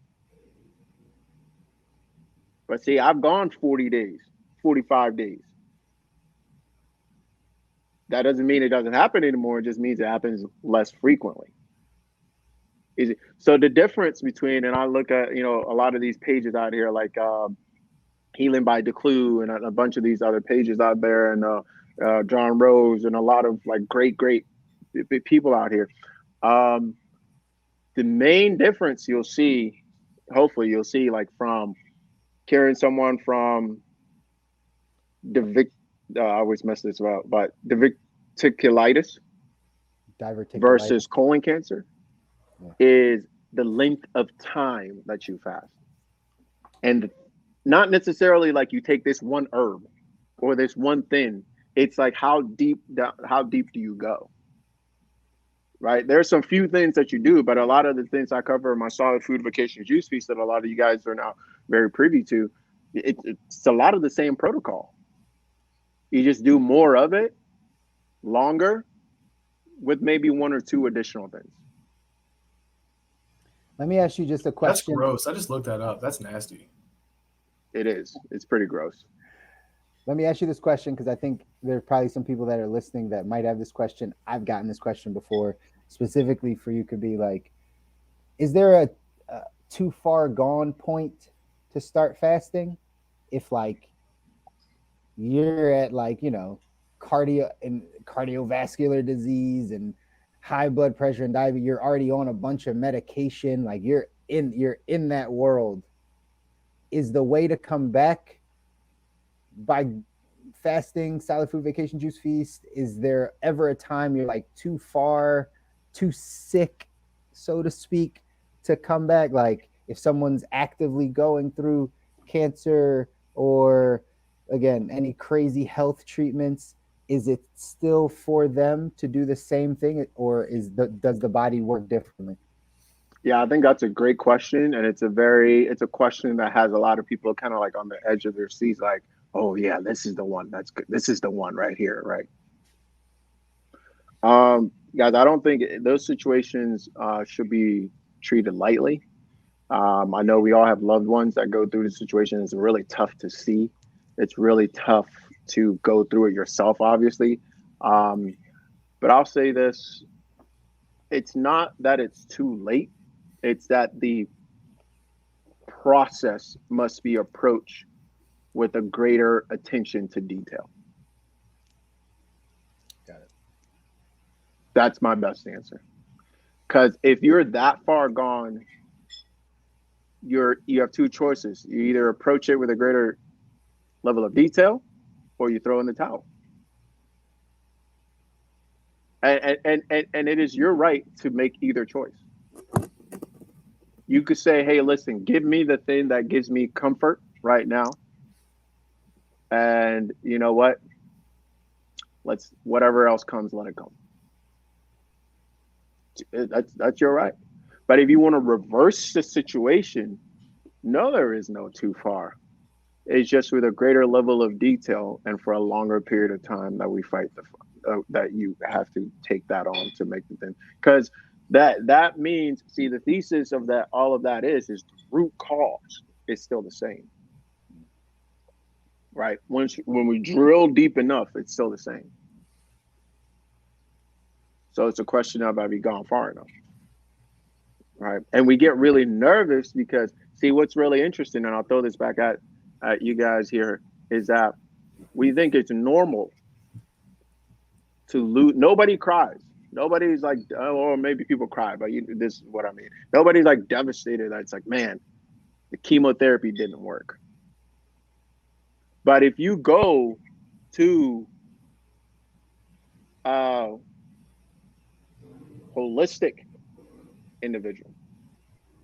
But see, I've gone 40 days, 45 days. That doesn't mean it doesn't happen anymore. It just means it happens less frequently. So the difference between, and I look at, a lot of these pages out here, like Healing by Declue and a bunch of these other pages out there, and John Rose and a lot of like great people out here. The main difference hopefully you'll see, like from carrying someone from I always mess this up, but diverticulitis versus colon cancer is the length of time that you fast. And not necessarily like you take this one herb or this one thing. It's like how deep do you go? Right? There's some few things that you do, but a lot of the things I cover in my Solid Food Vacation Juice Feast that a lot of you guys are now very privy to, it's a lot of the same protocol. You just do more of it, longer, with maybe one or two additional things. Let me ask you just a question. That's gross. I just looked that up. That's nasty. It is. It's pretty gross. Let me ask you this question, because I think there are probably some people that are listening that might have this question. I've gotten this question before. Specifically for you, could be like, is there a too far gone point to start fasting? If like you're at like, cardiovascular disease and high blood pressure and diabetes. You're already on a bunch of medication. Like you're in that world. Is the way to come back by fasting, solid food, vacation, juice, feast? Is there ever a time you're like too far, too sick, so to speak, to come back? Like if someone's actively going through cancer or, again, any crazy health treatments, is it still for them to do the same thing, or does the body work differently? Yeah, I think that's a great question, and it's a question that has a lot of people kind of like on the edge of their seats, like, oh yeah, this is the one. That's good. This is the one right here, right? Guys, I don't think those situations should be treated lightly. I know we all have loved ones that go through the situation. It's really tough to see. It's really tough to go through it yourself, obviously. But I'll say this: it's not that it's too late. It's that the process must be approached with a greater attention to detail. Got it. That's my best answer. Because if you're that far gone, you have two choices. You either approach it with a greater level of detail, or you throw in the towel. And it is your right to make either choice. You could say, hey, listen, give me the thing that gives me comfort right now. And you know what? Whatever else comes, let it come. That's your right. But if you want to reverse the situation, no, there is no too far. It's just with a greater level of detail and for a longer period of time that we fight that you have to take that on to make the thing. Because that means, see, the thesis of that, all of that is the root cause is still the same, right? When we drill deep enough, it's still the same. So it's a question of have you gone far enough, right? And we get really nervous because, see, what's really interesting, and I'll throw this back at you guys here, is that we think it's normal to lose. Nobody cries. Nobody's like, or maybe people cry, but this is what I mean. Nobody's like devastated. That's like, man, the chemotherapy didn't work. But if you go to a holistic individual,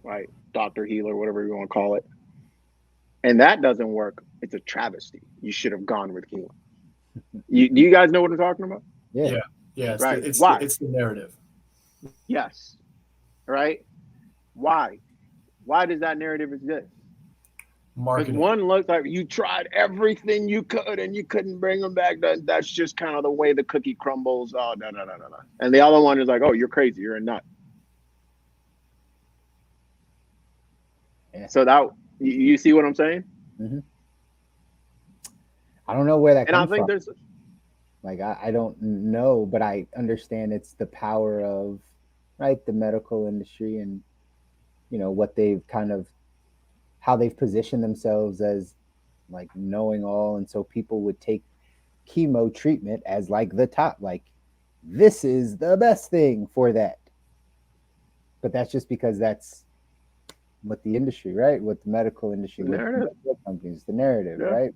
right, doctor, healer, whatever you want to call it, and that doesn't work, it's a travesty. You should have gone with chemo. Do you guys know what I'm talking about? Yeah. It's right. Why? It's the narrative. Yes. Right. Why? Why does that narrative exist? Because one looks like you tried everything you could and you couldn't bring them back. That's just kind of the way the cookie crumbles. Oh, no. And the other one is like, oh, you're crazy. You're a nut. Yeah. So that you see what I'm saying? Mm-hmm. I don't know where that comes from. And I think there's... Like, I don't know, but I understand it's the power of, right, the medical industry and, you know, what they've kind of, how they've positioned themselves as like knowing all. And so people would take chemo treatment as like the top, like this is the best thing for that. But that's just because that's what the industry, right? What the medical industry, what the companies, the narrative, right?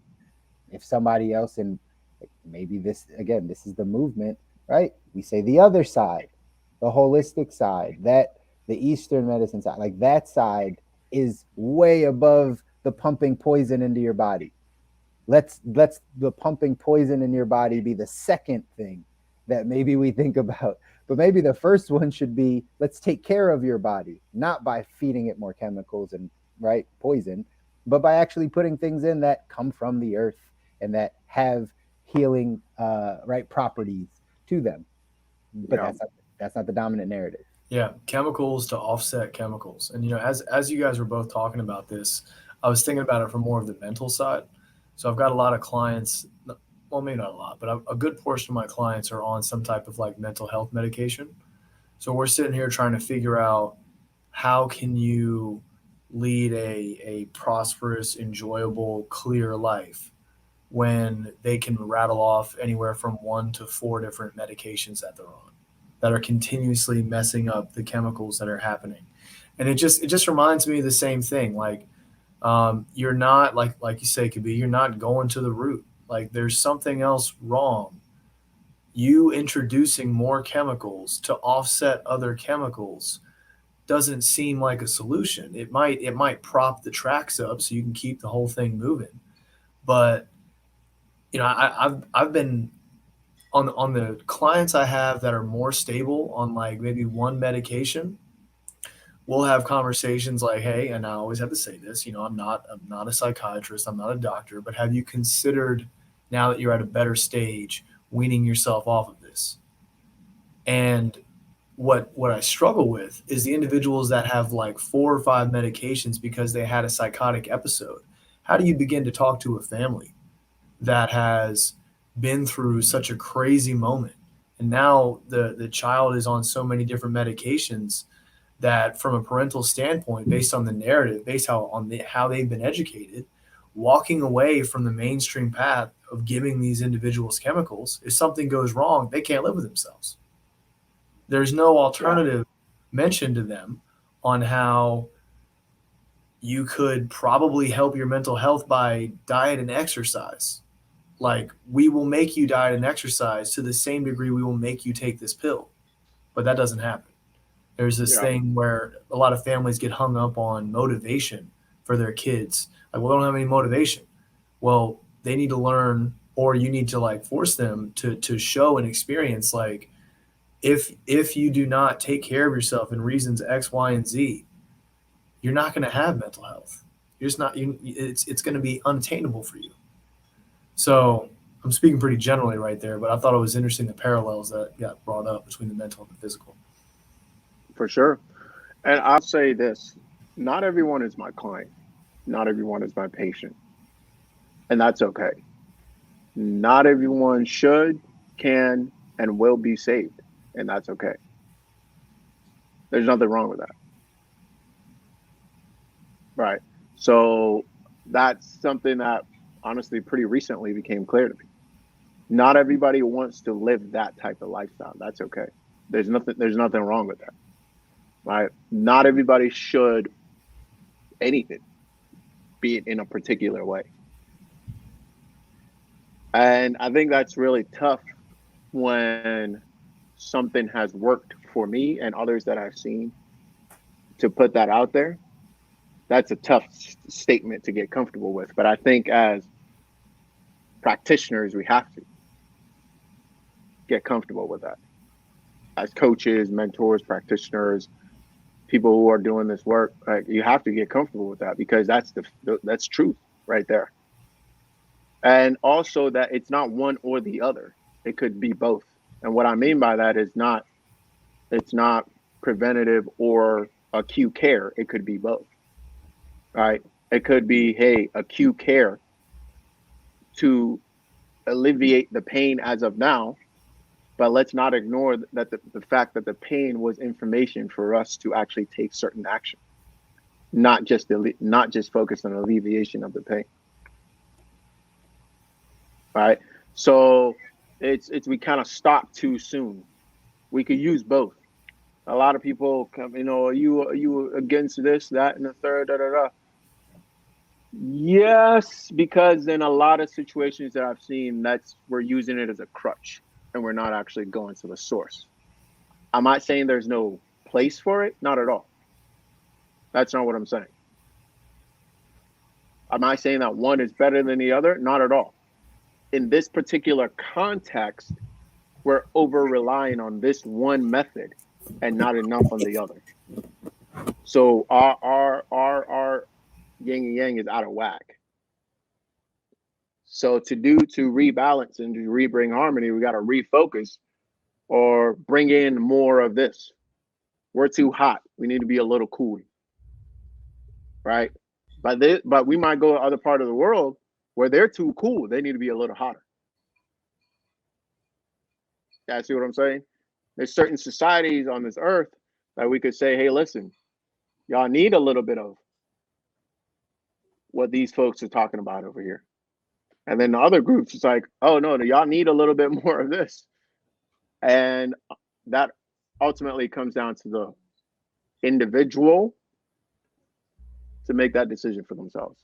If somebody else in, maybe this is the movement, right? We say the other side, the holistic side, that the Eastern medicine side, like that side is way above the pumping poison into your body. Let's the pumping poison in your body be the second thing that maybe we think about. But maybe the first one should be, let's take care of your body, not by feeding it more chemicals and, right, poison, but by actually putting things in that come from the earth and that have healing right properties to them. But that's not the dominant narrative. Yeah, chemicals to offset chemicals. And, you know, as you guys were both talking about this, I was thinking about it from more of the mental side. So I've got a lot of clients, well, maybe not a lot, but a good portion of my clients are on some type of like mental health medication. So we're sitting here trying to figure out how can you lead a prosperous, enjoyable, clear life when they can rattle off anywhere from 1 to 4 different medications that they're on that are continuously messing up the chemicals that are happening. And it just reminds me of the same thing. Like, you're not, like you say, Kobi, you're not going to the root. Like, there's something else wrong. You introducing more chemicals to offset other chemicals doesn't seem like a solution. It might prop the tracks up so you can keep the whole thing moving. But I've been on the clients I have that are more stable on like maybe one medication. We'll have conversations like, hey, and I always have to say this, I'm not a psychiatrist, I'm not a doctor, but have you considered, now that you're at a better stage, weaning yourself off of this? And what I struggle with is the individuals that have like 4 or 5 medications because they had a psychotic episode. How do you begin to talk to a family that has been through such a crazy moment, and now the child is on so many different medications that, from a parental standpoint, based on the narrative, based on how they've been educated, walking away from the mainstream path of giving these individuals chemicals, if something goes wrong, they can't live with themselves. There's no alternative mentioned to them on how you could probably help your mental health by diet and exercise. Like, we will make you diet and exercise to the same degree we will make you take this pill. But that doesn't happen. There's this thing where a lot of families get hung up on motivation for their kids. Like, well, they don't have any motivation. Well, they need to learn, or you need to like force them to show and experience, like, if you do not take care of yourself in reasons X, Y, and Z, you're not going to have mental health. You're just not. It's going to be unattainable for you. So I'm speaking pretty generally right there, but I thought it was interesting the parallels that got brought up between the mental and the physical. For sure. And I'll say this, not everyone is my client. Not everyone is my patient. And that's okay. Not everyone should, can, and will be saved. And that's okay. There's nothing wrong with that. Right. So that's something that honestly pretty recently became clear to me. Not everybody wants to live that type of lifestyle. That's okay. There's nothing wrong with that. Right? Not everybody should anything, be it in a particular way. And I think that's really tough when something has worked for me and others that I've seen, to put that out there. That's a tough statement to get comfortable with. But I think as practitioners, we have to get comfortable with that. As coaches, mentors, practitioners, people who are doing this work, like, you have to get comfortable with that, because that's truth right there. And also that it's not one or the other. It could be both. And what I mean by that is it's not preventative or acute care. It could be both. Right? It could be, hey, acute care to alleviate the pain as of now, but let's not ignore that the fact that the pain was information for us to actually take certain action, not just focus on alleviation of the pain. Right? So it's we kind of stop too soon. We could use both. A lot of people come, are you against this, that, and the third, da da da. Yes, because in a lot of situations that I've seen, we're using it as a crutch, and we're not actually going to the source. Am I saying there's no place for it? Not at all. That's not what I'm saying. Am I saying that one is better than the other? Not at all. In this particular context, we're over relying on this one method and not enough on the other. So our yin and yang is out of whack. So to rebalance and to rebring harmony, we got to refocus or bring in more of this. We're too hot. We need to be a little cool. Right? But we might go to other part of the world where they're too cool. They need to be a little hotter. Yeah, see what I'm saying? There's certain societies on this earth that we could say, hey, listen, y'all need a little bit of what these folks are talking about over here. And then the other groups, it's like, oh no, y'all need a little bit more of this. And that ultimately comes down to the individual to make that decision for themselves,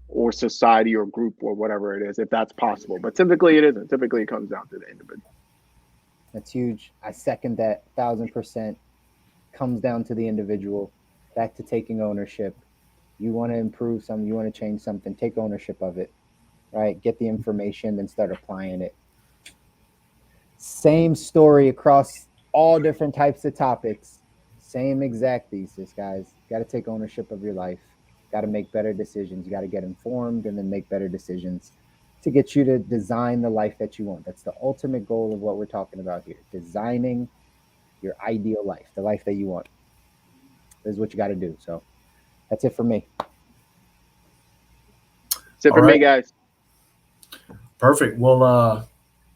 or society or group or whatever it is, if that's possible. But typically it isn't. Typically it comes down to the individual. That's huge. I second that 1,000%. Comes down to the individual. Back to taking ownership. You want to improve something, you want to change something, take ownership of it, right? Get the information, then start applying it. Same story across all different types of topics. Same exact thesis, guys. Got to take ownership of your life. Got to make better decisions. You got to get informed and then make better decisions to get you to design the life that you want. That's the ultimate goal of what we're talking about here. Designing your ideal life, the life that you want. This is what you got to do. So that's it for me. That's it for me, guys. Perfect. Well,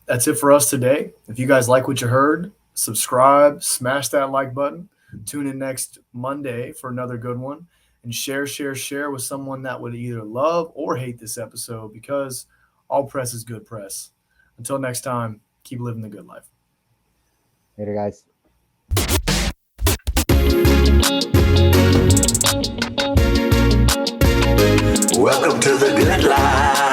that's it for us today. If you guys like what you heard, subscribe, smash that like button. Tune in next Monday for another good one. And share with someone that would either love or hate this episode, because all press is good press. Until next time, keep living the good life. Later, guys. Welcome to the good life.